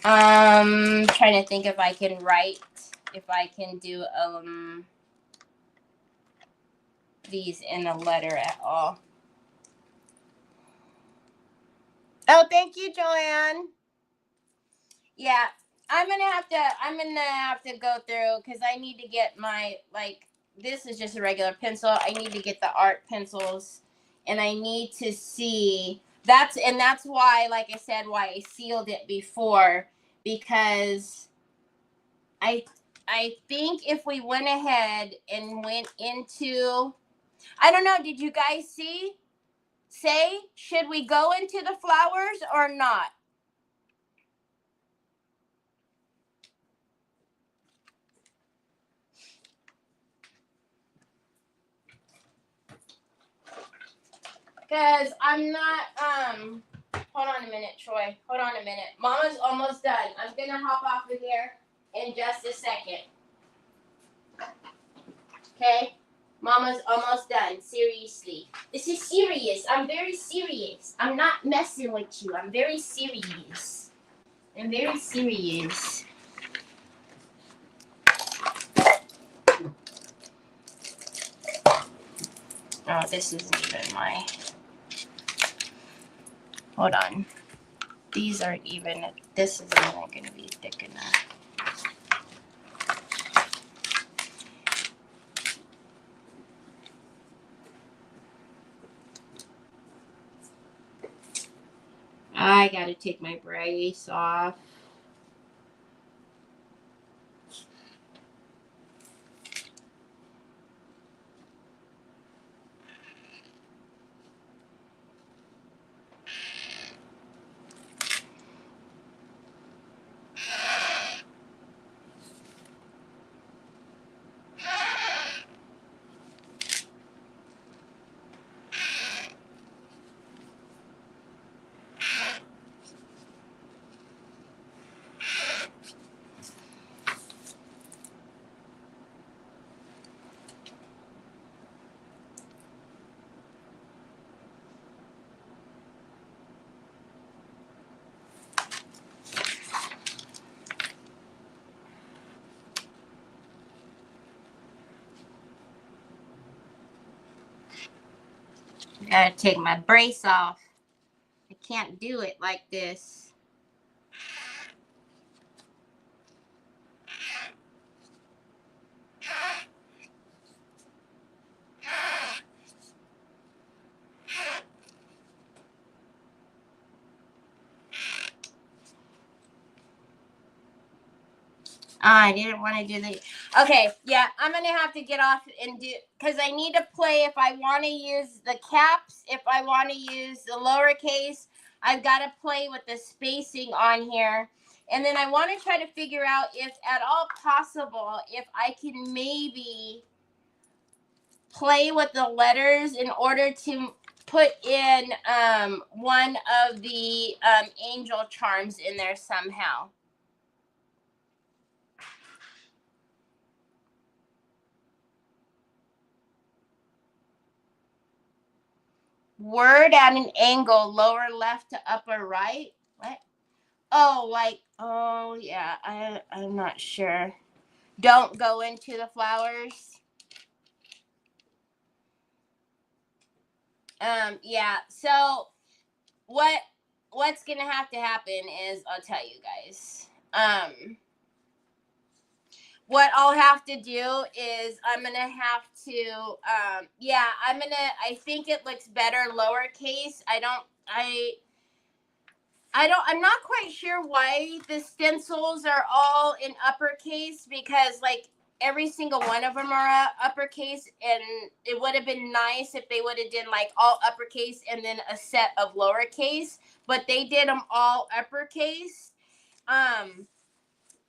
Trying to think if I can do these in a letter at all. Oh, thank you, Joanne. Yeah, I'm gonna have to go through because I need to get my, like, this is just a regular pencil. I need to get the art pencils, and I need to see that's why, like I said, why I sealed it before, because I think if we went ahead and went into, I don't know, did you guys say should we go into the flowers or not? Because I'm not, hold on a minute, Troy. Hold on a minute. Mama's almost done. I'm going to hop off of here in just a second. Okay? Mama's almost done. Seriously. This is serious. I'm very serious. I'm not messing with you. I'm very serious. I'm very serious. Oh, this isn't even my... Hold on. These aren't even... This isn't even going to be thick enough. I gotta take my brace off. I gotta take my brace off. I can't do it like this. I didn't want to do the... Okay, yeah, I'm going to have to get off and do... Because I need to play if I want to use the caps, if I want to use the lowercase. I've got to play with the spacing on here. And then I want to try to figure out if at all possible, if I can maybe play with the letters in order to put in one of the angel charms in there somehow. Word at an angle, lower left to upper right. What? Oh, like, oh yeah, I'm not sure. Don't go into the flowers. Yeah. So what's gonna have to happen is I'll tell you guys. What I'll have to do is I'm gonna have to yeah, I think it looks better lowercase. I'm not quite sure why the stencils are all in uppercase, because like every single one of them are uppercase, and it would have been nice if they would have done like all uppercase and then a set of lowercase, but they did them all uppercase.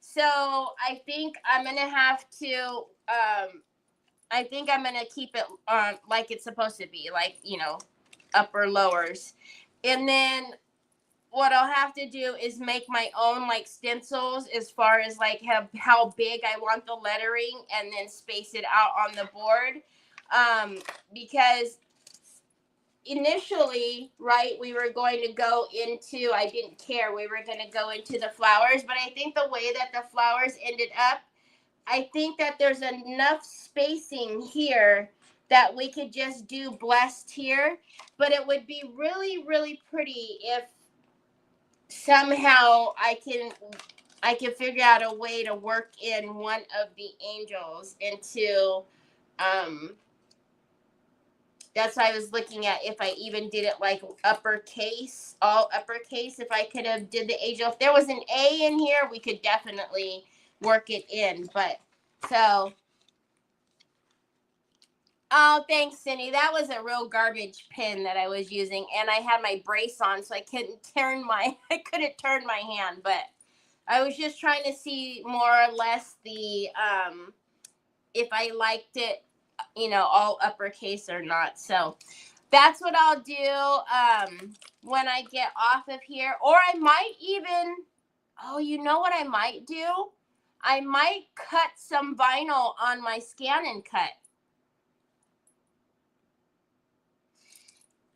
So I think I'm gonna have to I think I'm gonna keep it like it's supposed to be, like, you know, upper lowers. And then what I'll have to do is make my own like stencils as far as like how big I want the lettering, and then space it out on the board. Because initially, right, we were going to go into, I didn't care, we were going to go into the flowers, but I think the way that the flowers ended up, I think that there's enough spacing here that we could just do blessed here, but it would be really, really pretty if somehow I can figure out a way to work in one of the angels into, that's why I was looking at if I even did it like uppercase, all uppercase. If I could have did the angel, if there was an A in here, we could definitely work it in. But so, oh, thanks, Cindy. That was a real garbage pin that I was using, and I had my brace on, so I couldn't turn my hand. But I was just trying to see more or less the if I liked it, you know, all uppercase or not. So that's what I'll do when I get off of here. Or I might even, oh, you know what I might do? I might cut some vinyl on my Scan and Cut.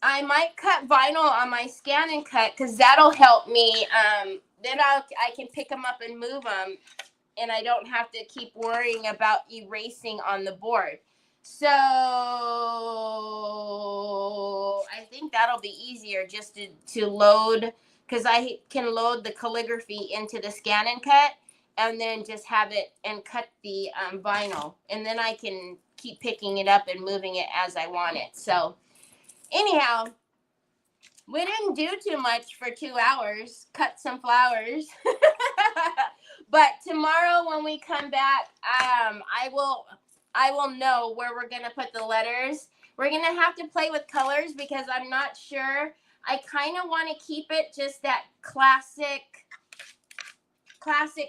I might cut vinyl on my Scan and Cut because that'll help me. Then I can pick them up and move them, and I don't have to keep worrying about erasing on the board. So I think that'll be easier just to load, because I can load the calligraphy into the Scan and Cut and then just have it and cut the vinyl. And then I can keep picking it up and moving it as I want it. So anyhow, we didn't do too much for 2 hours, cut some flowers. But tomorrow when we come back, I will know where we're going to put the letters. We're going to have to play with colors because I'm not sure. I kind of want to keep it just that classic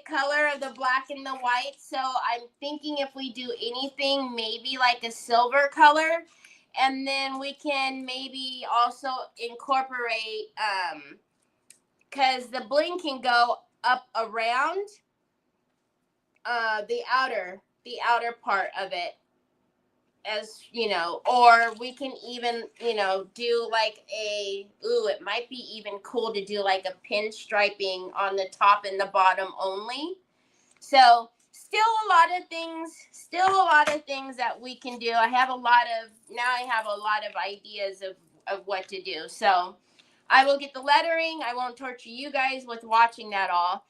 color of the black and the white. So I'm thinking if we do anything, maybe like a silver color. And then we can maybe also incorporate, because the bling can go up around the outer part of it, as you know, or we can even, do like it might be even cool to do like a pinstriping on the top and the bottom only. So still a lot of things that we can do. I have a lot of ideas of what to do. So I will get the lettering. I won't torture you guys with watching that all.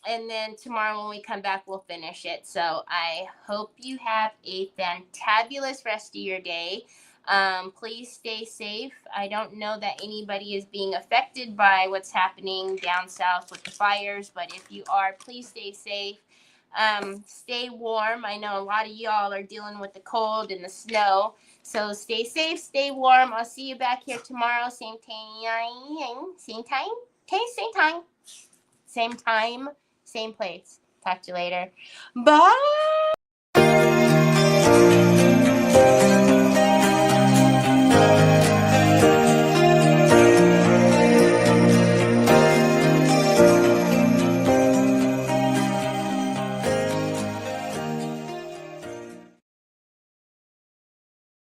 And then tomorrow when we come back, we'll finish it. So I hope you have a fantabulous rest of your day. Please stay safe. I don't know that anybody is being affected by what's happening down south with the fires, but if you are, please stay safe. Stay warm. I know a lot of y'all are dealing with the cold and the snow. So stay safe, stay warm. I'll see you back here tomorrow. Same time, same place. Talk to you later. Bye.